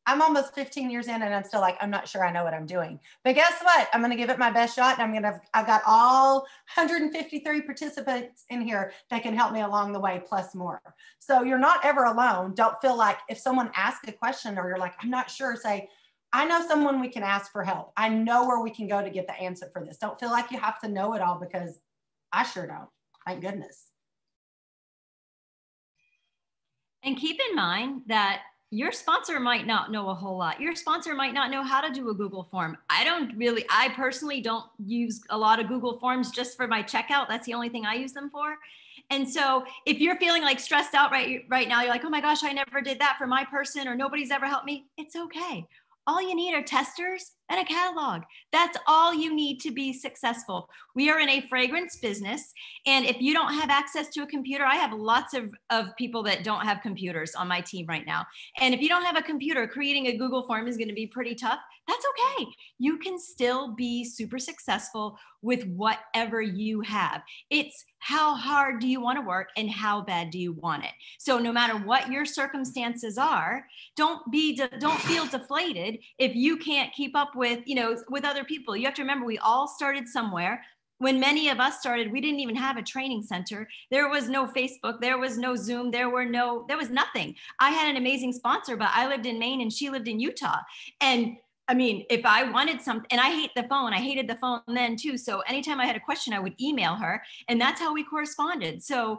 I'm almost 15 years in and I'm still like, I'm not sure I know what I'm doing. But guess what? I'm going to give it my best shot. And I've got all 153 participants in here that can help me along the way, plus more. So you're not ever alone. Don't feel like if someone asks a question or you're like, I'm not sure, say, I know someone we can ask for help. I know where we can go to get the answer for this. Don't feel like you have to know it all, because I sure don't. Thank goodness. And keep in mind that your sponsor might not know a whole lot. Your sponsor might not know how to do a Google form. I personally don't use a lot of Google forms just for my checkout. That's the only thing I use them for. And so if you're feeling like stressed out right now, you're like, oh my gosh, I never did that for my person, or nobody's ever helped me. It's okay. All you need are testers and a catalog. That's all you need to be successful. We are in a fragrance business. And if you don't have access to a computer, I have lots of people that don't have computers on my team right now. And if you don't have a computer, creating a Google form is going to be pretty tough. That's okay. You can still be super successful with whatever you have. It's how hard do you want to work and how bad do you want it? So no matter what your circumstances are, don't feel deflated if you can't keep up with other people. You have to remember, we all started somewhere. When many of us started, we didn't even have a training center. There was no Facebook, there was no Zoom, there was nothing. I had an amazing sponsor, but I lived in Maine and she lived in Utah. And I mean, if I wanted something, and I hated the phone then too. So anytime I had a question, I would email her, and that's how we corresponded. So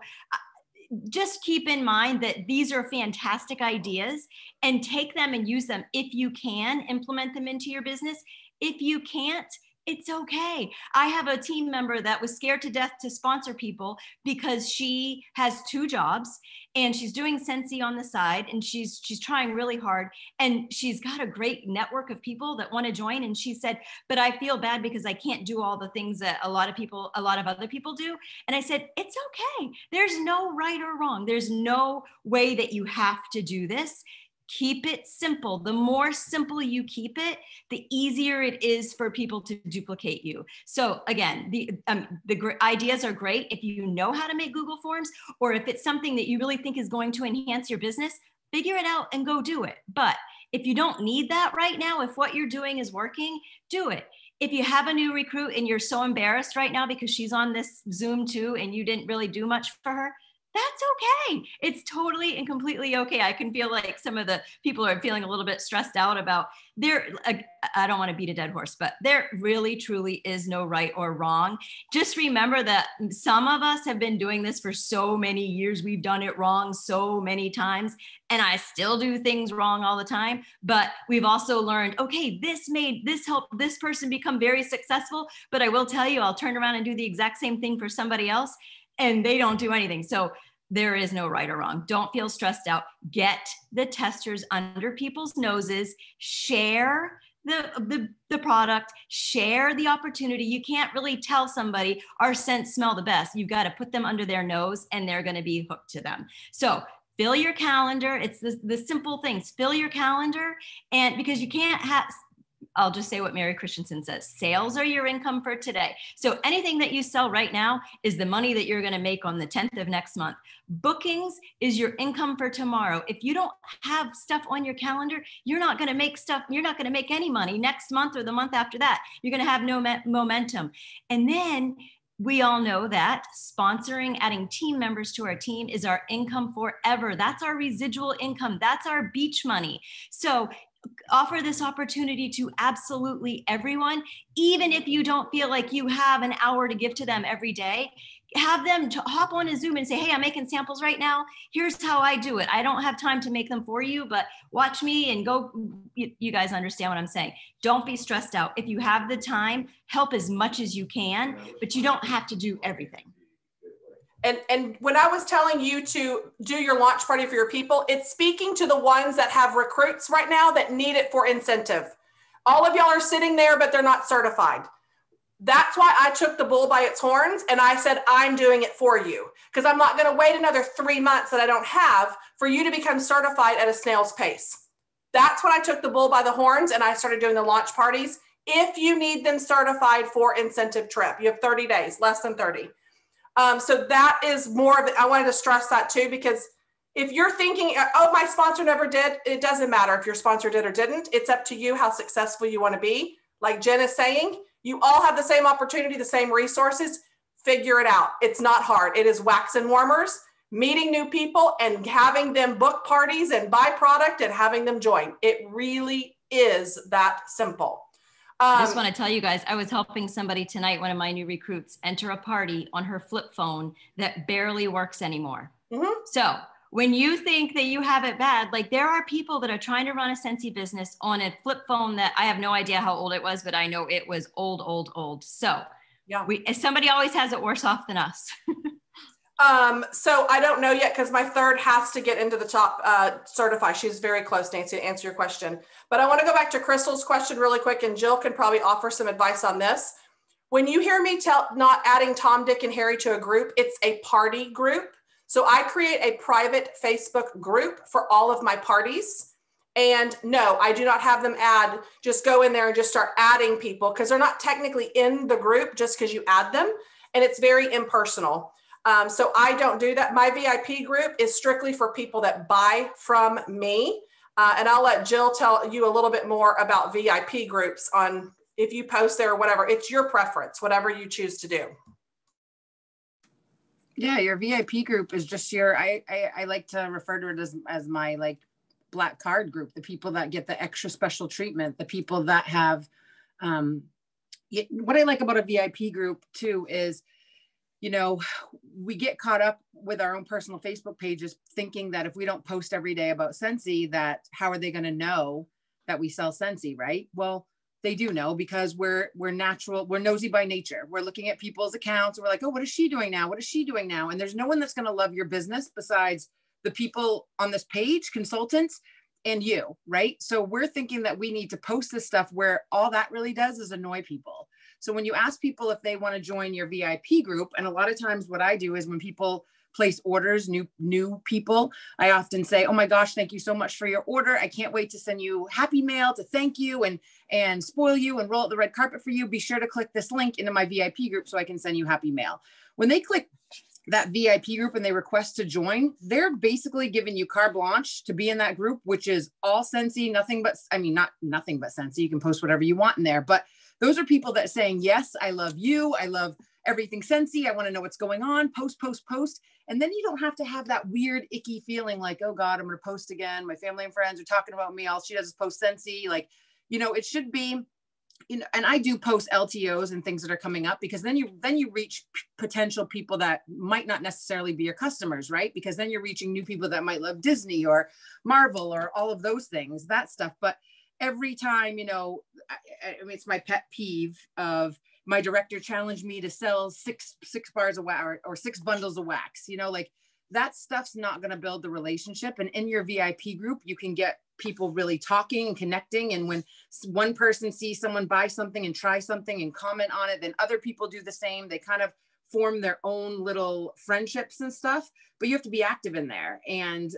just keep in mind that these are fantastic ideas, and take them and use them. If you can implement them into your business, if you can't, it's okay. I have a team member that was scared to death to sponsor people because she has 2 jobs and she's doing Cincy on the side, and she's trying really hard, and she's got a great network of people that want to join. And she said, but I feel bad because I can't do all the things that a lot of other people do. And I said, it's okay. There's no right or wrong. There's no way that you have to do this. Keep it simple. The more simple you keep it, the easier it is for people to duplicate you. So again, the ideas are great if you know how to make Google Forms, or if it's something that you really think is going to enhance your business, figure it out and go do it. But if you don't need that right now, if what you're doing is working, do it. If you have a new recruit and you're so embarrassed right now because she's on this Zoom too and you didn't really do much for her, that's okay. It's totally and completely okay. I can feel like some of the people are feeling a little bit stressed out about I don't want to beat a dead horse, but there really, truly is no right or wrong. Just remember that some of us have been doing this for so many years. We've done it wrong so many times, and I still do things wrong all the time. But we've also learned, okay, this helped this person become very successful. But I will tell you, I'll turn around and do the exact same thing for somebody else, and they don't do anything. So there is no right or wrong. Don't feel stressed out. Get the testers under people's noses, share the product, share the opportunity. You can't really tell somebody our scents smell the best. You've got to put them under their nose and they're going to be hooked to them. So fill your calendar. It's the simple things. Fill your calendar. And because you can't have, I'll just say what Mary Christensen says, sales are your income for today. So anything that you sell right now is the money that you're going to make on the 10th of next month. Bookings is your income for tomorrow. If you don't have stuff on your calendar, you're not going to make stuff. You're not going to make any money next month or the month after that. You're going to have no momentum. And then we all know that sponsoring, adding team members to our team is our income forever. That's our residual income. That's our beach money. So offer this opportunity to absolutely everyone, even if you don't feel like you have an hour to give to them every day. Have them hop on a Zoom and say, hey, I'm making samples right now. Here's how I do it. I don't have time to make them for you, but watch me and go. You guys understand what I'm saying. Don't be stressed out. If you have the time, help as much as you can, but you don't have to do everything. And when I was telling you to do your launch party for your people, it's speaking to the ones that have recruits right now that need it for incentive. All of y'all are sitting there, but they're not certified. That's why I took the bull by its horns and I said, I'm doing it for you, because I'm not going to wait another 3 months that I don't have for you to become certified at a snail's pace. That's when I took the bull by the horns and I started doing the launch parties. If you need them certified for incentive trip, you have 30 days, less than 30. So that is more of it. I wanted to stress that too, because if you're thinking, oh, my sponsor never did, it doesn't matter if your sponsor did or didn't. It's up to you how successful you want to be. Like Jen is saying, you all have the same opportunity, the same resources. Figure it out. It's not hard. It is wax and warmers, meeting new people and having them book parties and buy product and having them join. It really is that simple. I just want to tell you guys, I was helping somebody tonight, one of my new recruits, enter a party on her flip phone that barely works anymore. Mm-hmm. So when you think that you have it bad, like there are people that are trying to run a Scentsy business on a flip phone that I have no idea how old it was, but I know it was old. So yeah, somebody always has it worse off than us. So I don't know yet, because my third has to get into the top certify. She's very close, Nancy, to answer your question. But I want to go back to Crystal's question really quick, and Jill can probably offer some advice on this. When you hear me not adding Tom, Dick, and Harry to a group, it's a party group. So I create a private Facebook group for all of my parties. And no, I do not have them just go in there and just start adding people, because they're not technically in the group just because you add them. And it's very impersonal. So I don't do that. My VIP group is strictly for people that buy from me. And I'll let Jill tell you a little bit more about VIP groups on if you post there or whatever. It's your preference, whatever you choose to do. Yeah, your VIP group is just your, I like to refer to it as my like black card group, the people that get the extra special treatment, the people that have, what I like about a VIP group too is, you know, we get caught up with our own personal Facebook pages thinking that if we don't post every day about Scentsy, that how are they going to know that we sell Scentsy, right? Well, they do know, because we're natural, we're nosy by nature. We're looking at people's accounts and we're like, oh, what is she doing now? What is she doing now? And there's no one that's going to love your business besides the people on this page, consultants, and you, right? So we're thinking that we need to post this stuff where all that really does is annoy people. So when you ask people if they want to join your VIP group, and a lot of times what I do is when people place orders, new people, I often say, oh my gosh, thank you so much for your order. I can't wait to send you happy mail to thank you and spoil you and roll out the red carpet for you. Be sure to click this link into my VIP group so I can send you happy mail. When they click that VIP group and they request to join, they're basically giving you carte blanche to be in that group, which is all Scentsy, nothing but Scentsy. You can post whatever you want in there, but those are people that saying, yes, I love you. I love everything Scentsy. I want to know what's going on. Post. And then you don't have to have that weird, icky feeling like, oh God, I'm going to post again. My family and friends are talking about me. All she does is post Scentsy. Like, you know, it should be, you know, and I do post LTOs and things that are coming up, because then you reach potential people that might not necessarily be your customers, right? Because then you're reaching new people that might love Disney or Marvel or all of those things, that stuff. But every time, you know, I mean, it's my pet peeve of my director challenged me to sell six bars of wax or 6 bundles of wax, you know, like that stuff's not going to build the relationship. And in your VIP group, you can get people really talking and connecting. And when one person sees someone buy something and try something and comment on it, then other people do the same. They kind of form their own little friendships and stuff, but you have to be active in there. And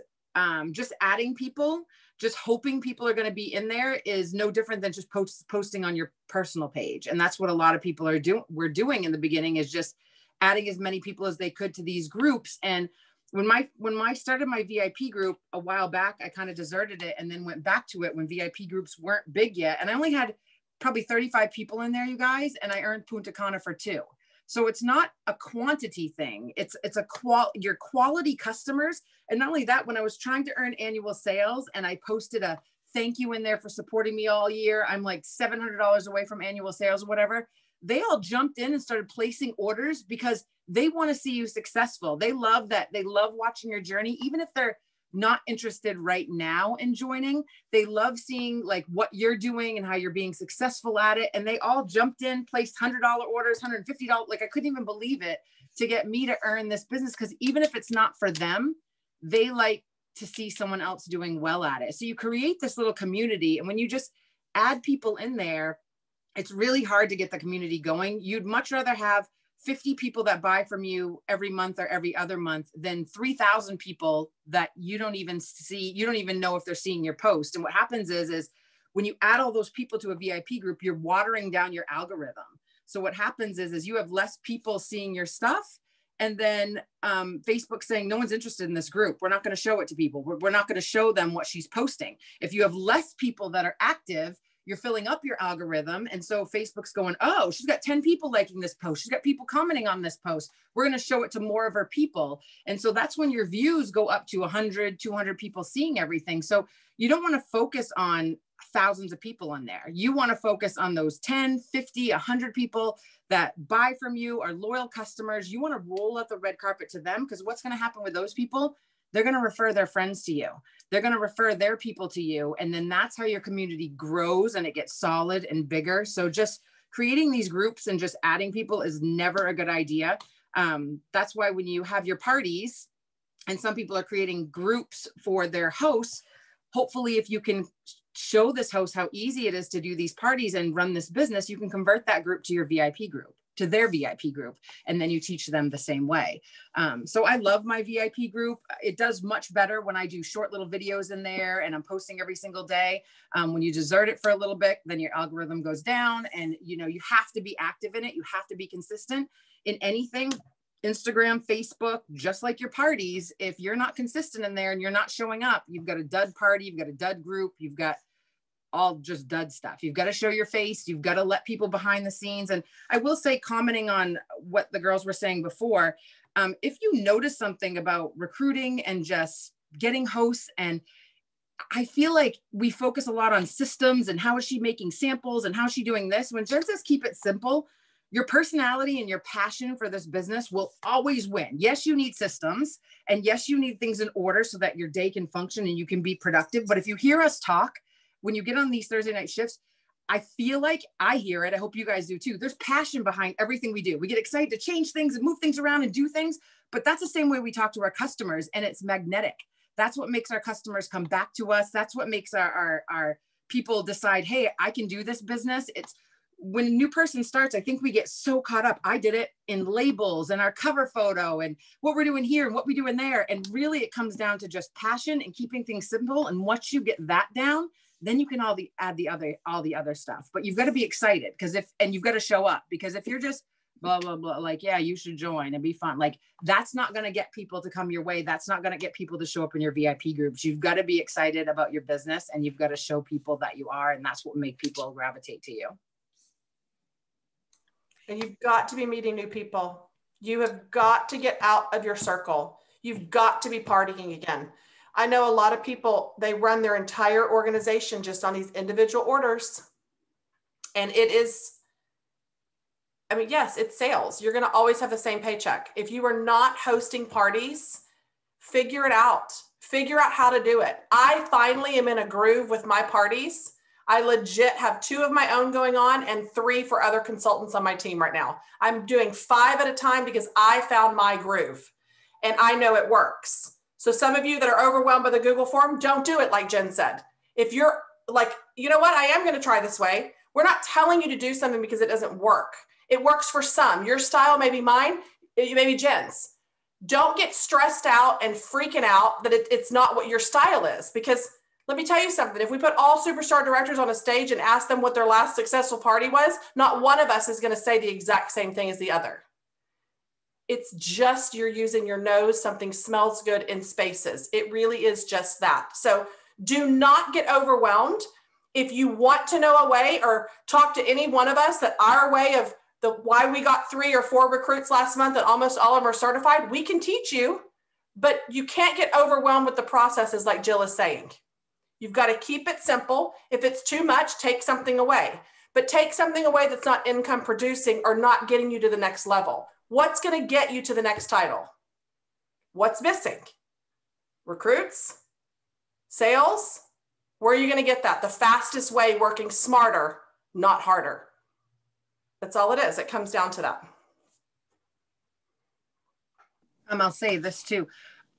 just adding people, just hoping people are going to be in there is no different than just posting on your personal page. And that's what a lot of people were doing in the beginning, is just adding as many people as they could to these groups. And when I started my VIP group a while back, I kind of deserted it and then went back to it when VIP groups weren't big yet. And I only had probably 35 people in there, you guys, and I earned Punta Cana for 2. So it's not a quantity thing. It's your quality customers. And not only that, when I was trying to earn annual sales and I posted a thank you in there for supporting me all year, I'm like $700 away from annual sales or whatever. They all jumped in and started placing orders because they want to see you successful. They love that. They love watching your journey, even if they're not interested right now in joining. They love seeing like what you're doing and how you're being successful at it. And they all jumped in, placed $100 orders, $150. Like I couldn't even believe it, to get me to earn this business. Because even if it's not for them, they like to see someone else doing well at it. So you create this little community. And when you just add people in there, it's really hard to get the community going. You'd much rather have 50 people that buy from you every month or every other month than 3,000 people that you don't even see. You don't even know if they're seeing your post. And what happens is when you add all those people to a VIP group, you're watering down your algorithm. So what happens is you have less people seeing your stuff. And then Facebook saying, no one's interested in this group. We're not going to show it to people. We're not going to show them what she's posting. If you have less people that are active, you're filling up your algorithm. And so Facebook's going, oh, she's got 10 people liking this post. She's got people commenting on this post. We're going to show it to more of her people. And so that's when your views go up to 100, 200 people seeing everything. So you don't want to focus on thousands of people on there. You want to focus on those 10, 50, 100 people that buy from you, are loyal customers. You want to roll out the red carpet to them, because what's going to happen with those people? They're going to refer their friends to you. They're going to refer their people to you. And then that's how your community grows and it gets solid and bigger. So just creating these groups and just adding people is never a good idea. That's why when you have your parties and some people are creating groups for their hosts, hopefully if you can show this host how easy it is to do these parties and run this business, you can convert that group to your VIP group, to their VIP group, and then you teach them the same way. So I love my VIP group. It does much better when I do short little videos in there and I'm posting every single day. When you desert it for a little bit, then your algorithm goes down, and you have to be active in it. You have to be consistent in anything. Instagram, Facebook, just like your parties, if you're not consistent in there and you're not showing up, you've got a dud party, you've got a dud group, you've got all just dud stuff. You've got to show your face. You've got to let people behind the scenes. And I will say, commenting on what the girls were saying before, if you notice something about recruiting and just getting hosts, and I feel like we focus a lot on systems and how is she making samples and how is she doing this? When Jen says keep it simple, your personality and your passion for this business will always win. Yes, you need systems, and yes, you need things in order so that your day can function and you can be productive. But if you hear us talk, when you get on these Thursday night shifts, I feel like I hear it. I hope you guys do too. There's passion behind everything we do. We get excited to change things and move things around and do things, but that's the same way we talk to our customers, and it's magnetic. That's what makes our customers come back to us. That's what makes our people decide, hey, I can do this business. It's when a new person starts, I think we get so caught up. I did it in labels and our cover photo and what we're doing here and what we do in there. And really it comes down to just passion and keeping things simple. And once you get that down, then you can add all the other stuff. But you've got to be excited and you've got to show up, because if you're just blah, blah, blah, like, yeah, you should join and be fun. Like, that's not going to get people to come your way. That's not going to get people to show up in your VIP groups. You've got to be excited about your business, and you've got to show people that you are. And that's what make people gravitate to you. And you've got to be meeting new people. You have got to get out of your circle. You've got to be partying again. I know a lot of people, they run their entire organization just on these individual orders. And it is, I mean, yes, it's sales. You're going to always have the same paycheck. If you are not hosting parties, figure it out. Figure out how to do it. I finally am in a groove with my parties. I legit have 2 of my own going on and 3 for other consultants on my team right now. I'm doing 5 at a time because I found my groove and I know it works. So some of you that are overwhelmed by the Google form, don't do it like Jen said. If you're like, you know what, I am going to try this way. We're not telling you to do something because it doesn't work. It works for some. Your style may be mine, it may be Jen's. Don't get stressed out and freaking out that it's not what your style is. Because let me tell you something. If we put all superstar directors on a stage and ask them what their last successful party was, not one of us is going to say the exact same thing as the other. It's just you're using your nose. Something smells good in spaces. It really is just that. So do not get overwhelmed. If you want to know a way or talk to any one of us that our way of why we got 3 or 4 recruits last month and almost all of them are certified, we can teach you, but you can't get overwhelmed with the processes like Jill is saying. You've got to keep it simple. If it's too much, take something away, but take something away that's not income producing or not getting you to the next level. What's going to get you to the next title? What's missing? Recruits? Sales? Where are you going to get that? The fastest way, working smarter, not harder. That's all it is. It comes down to that. I'll say this too.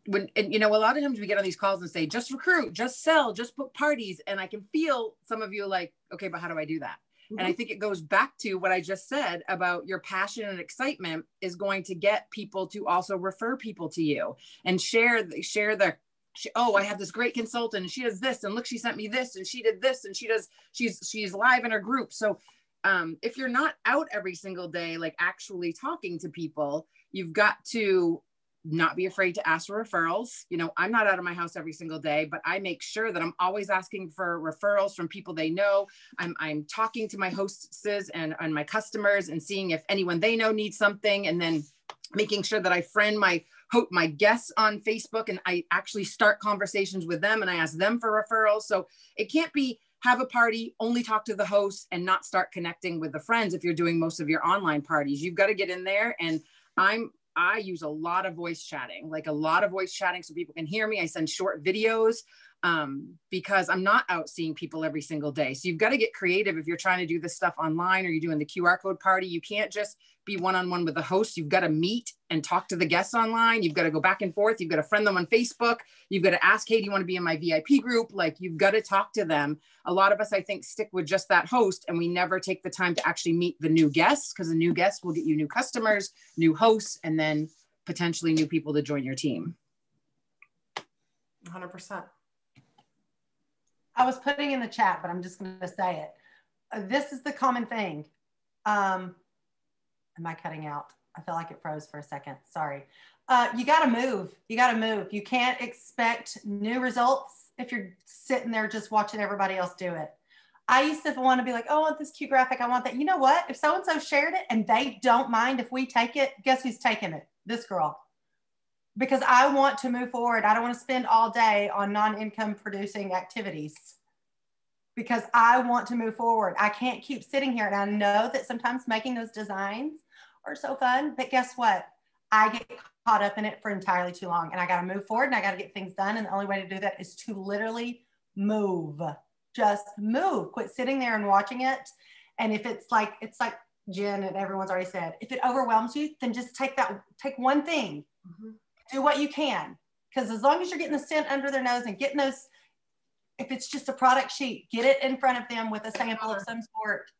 And a lot of times we get on these calls and say, just recruit, just sell, just book parties. And I can feel some of you like, okay, but how do I do that? Mm-hmm. And I think it goes back to what I just said about your passion and excitement is going to get people to also refer people to you and share oh, I have this great consultant and she does this, and look, she sent me this and she did this, and she's live in her group. So if you're not out every single day, like actually talking to people, you've got to not be afraid to ask for referrals. I'm not out of my house every single day, but I make sure that I'm always asking for referrals from people they know. I'm talking to my hostesses and my customers and seeing if anyone they know needs something, and then making sure that I friend my guests on Facebook and I actually start conversations with them and I ask them for referrals. So it can't be have a party, only talk to the host and not start connecting with the friends. If you're doing most of your online parties, you've got to get in there. And I use a lot of voice chatting, so people can hear me. I send short videos because I'm not out seeing people every single day. So you've got to get creative if you're trying to do this stuff online or you're doing the QR code party. You can't just be one-on-one with the host. You've got to meet and talk to the guests online. You've got to go back and forth. You've got to friend them on Facebook. You've got to ask, hey, do you want to be in my VIP group? Like, you've got to talk to them. A lot of us, I think, stick with just that host and we never take the time to actually meet the new guests, because the new guests will get you new customers, new hosts, and then potentially new people to join your team. 100%. I was putting in the chat, but I'm just going to say it. This is the common thing. Am I cutting out? I feel like it froze for a second. Sorry. You got to move. You got to move. You can't expect new results if you're sitting there just watching everybody else do it. I used to want to be like, oh, I want this cute graphic. I want that. You know what? If so-and-so shared it and they don't mind if we take it, guess who's taking it? This girl. Because I want to move forward. I don't want to spend all day on non-income producing activities because I want to move forward. I can't keep sitting here. And I know that sometimes making those designs are so fun, but guess what? I get caught up in it for entirely too long, and I got to move forward and I got to get things done. And the only way to do that is to literally move, just move, quit sitting there and watching it. And if it's like Jen and everyone's already said, if it overwhelms you, then just take one thing, do what you can. Because as long as you're getting the scent under their nose and getting those, if it's just a product sheet, get it in front of them with a sample of some sort.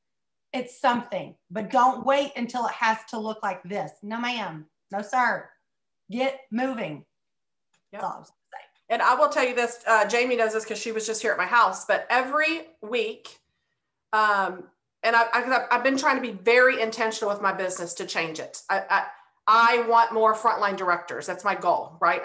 It's something, but don't wait until it has to look like this. No, ma'am. No, sir. Get moving. Yep. That's all I was gonna say. And I will tell you this, Jamie knows this because she was just here at my house, but every week, and I've been trying to be very intentional with my business to change it. I want more frontline directors. That's my goal, right?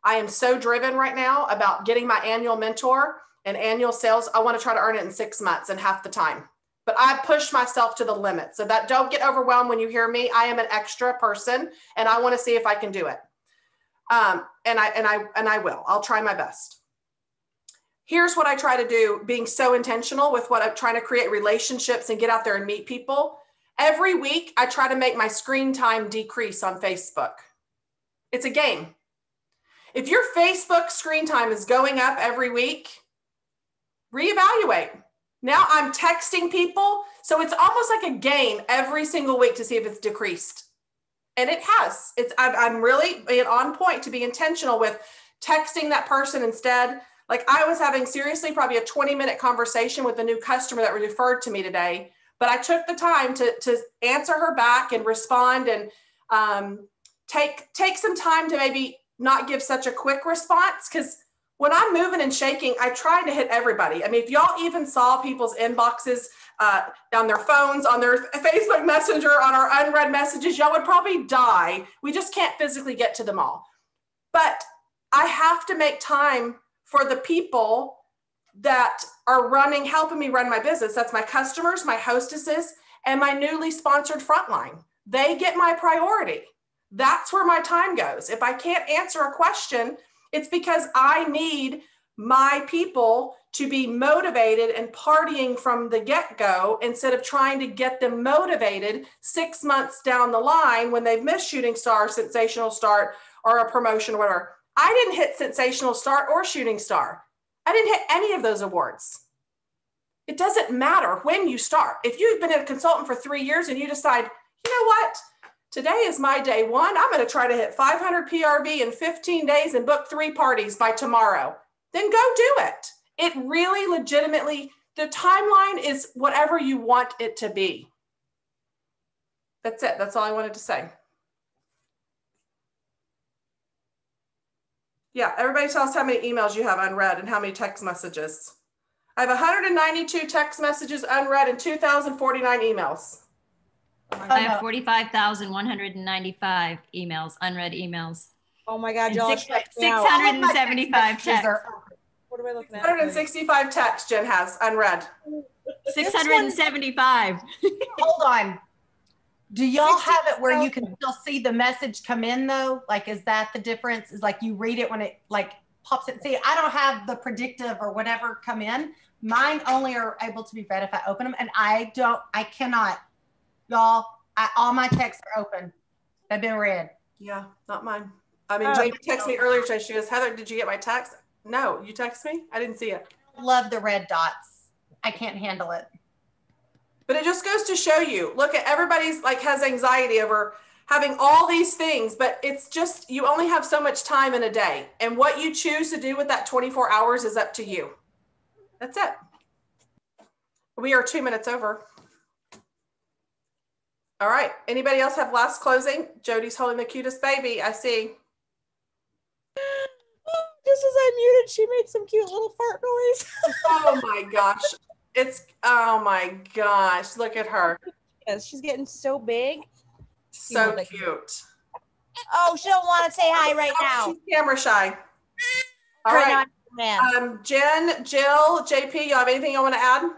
I am so driven right now about getting my annual mentor and annual sales. I want to try to earn it in 6 months and half the time. But I push myself to the limit. So that don't get overwhelmed when you hear me. I am an extra person and I want to see if I can do it. And I will. I'll try my best. Here's what I try to do, being so intentional with what I'm trying to create relationships and get out there and meet people. Every week, I try to make my screen time decrease on Facebook. It's a game. If your Facebook screen time is going up every week, reevaluate. Now I'm texting people. So it's almost like a game every single week to see if it's decreased. And it has. I'm really on point to be intentional with texting that person instead, Like I was having seriously probably a 20-minute conversation with a new customer that referred to me today, but I took the time to answer her back and respond and take some time to maybe not give such a quick response. Because when I'm moving and shaking, I try to hit everybody. I mean, if y'all even saw people's inboxes on their phones, on their Facebook Messenger, on our unread messages, y'all would probably die. We just can't physically get to them all. But I have to make time for the people that are helping me run my business. That's my customers, my hostesses, and my newly sponsored frontline. They get my priority. That's where my time goes. If I can't answer a question, it's because I need my people to be motivated and partying from the get-go instead of trying to get them motivated 6 months down the line when they've missed Shooting Star, Sensational Start, or a promotion or whatever. I didn't hit Sensational Start or Shooting Star. I didn't hit any of those awards. It doesn't matter when you start. If you've been a consultant for 3 years and you decide, you know what? Today is my day one. I'm going to try to hit 500 PRV in 15 days and book 3 parties by tomorrow. Then go do it. It really legitimately, the timeline is whatever you want it to be. That's it. That's all I wanted to say. Yeah, everybody tell us how many emails you have unread and how many text messages. I have 192 text messages unread and 2,049 emails. I have 45,195 emails, unread emails. Oh my God, And y'all. 675 texts. What am I looking at? 165 texts Jen has unread. 675. Hold on. Do y'all have it where you can still see the message come in though? Like, is that the difference? Is like you read it when it like pops it. See, I don't have the predictive or whatever come in. Mine only are able to be read if I open them, and I cannot. Y'all, all my texts are open. They've been read. Yeah, not mine. I mean, Jane texted me earlier today. She goes, Heather, did you get my text? No, you text me? I didn't see it. Love the red dots. I can't handle it. But it just goes to show you, look at everybody's like has anxiety over having all these things, but it's just, you only have so much time in a day. And what you choose to do with that 24 hours is up to you. That's it. We are 2 minutes over. All right. Anybody else have last closing? Jody's holding the cutest baby. I see. Just as I muted, she made some cute little fart noise. Oh my gosh. Oh my gosh. Look at her. Yes, she's getting so big. So cute. Oh, she don't want to say hi right now. She's camera shy. All right. Jen, Jill, JP, you have anything you want to add?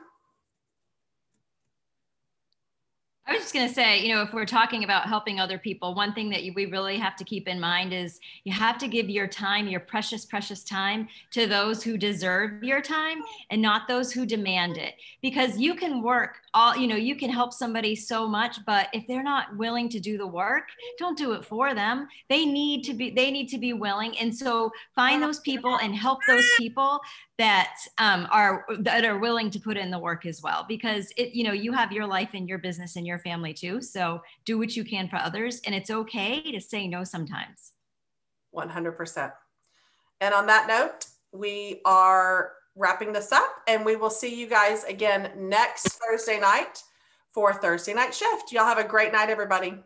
I was just going to say, you know, if we're talking about helping other people, one thing that we really have to keep in mind is you have to give your time, your precious, precious time to those who deserve your time and not those who demand it. Because you can work all, you know, you can help somebody so much, but if they're not willing to do the work, don't do it for them. They need to be willing. And so find those people and help those people that are willing to put in the work as well, because you know, you have your life and your business and your family too. So do what you can for others, and it's okay to say no sometimes. 100%. And on that note, we are wrapping this up, and we will see you guys again next Thursday night for Thursday Night Shift. Y'all have a great night, everybody.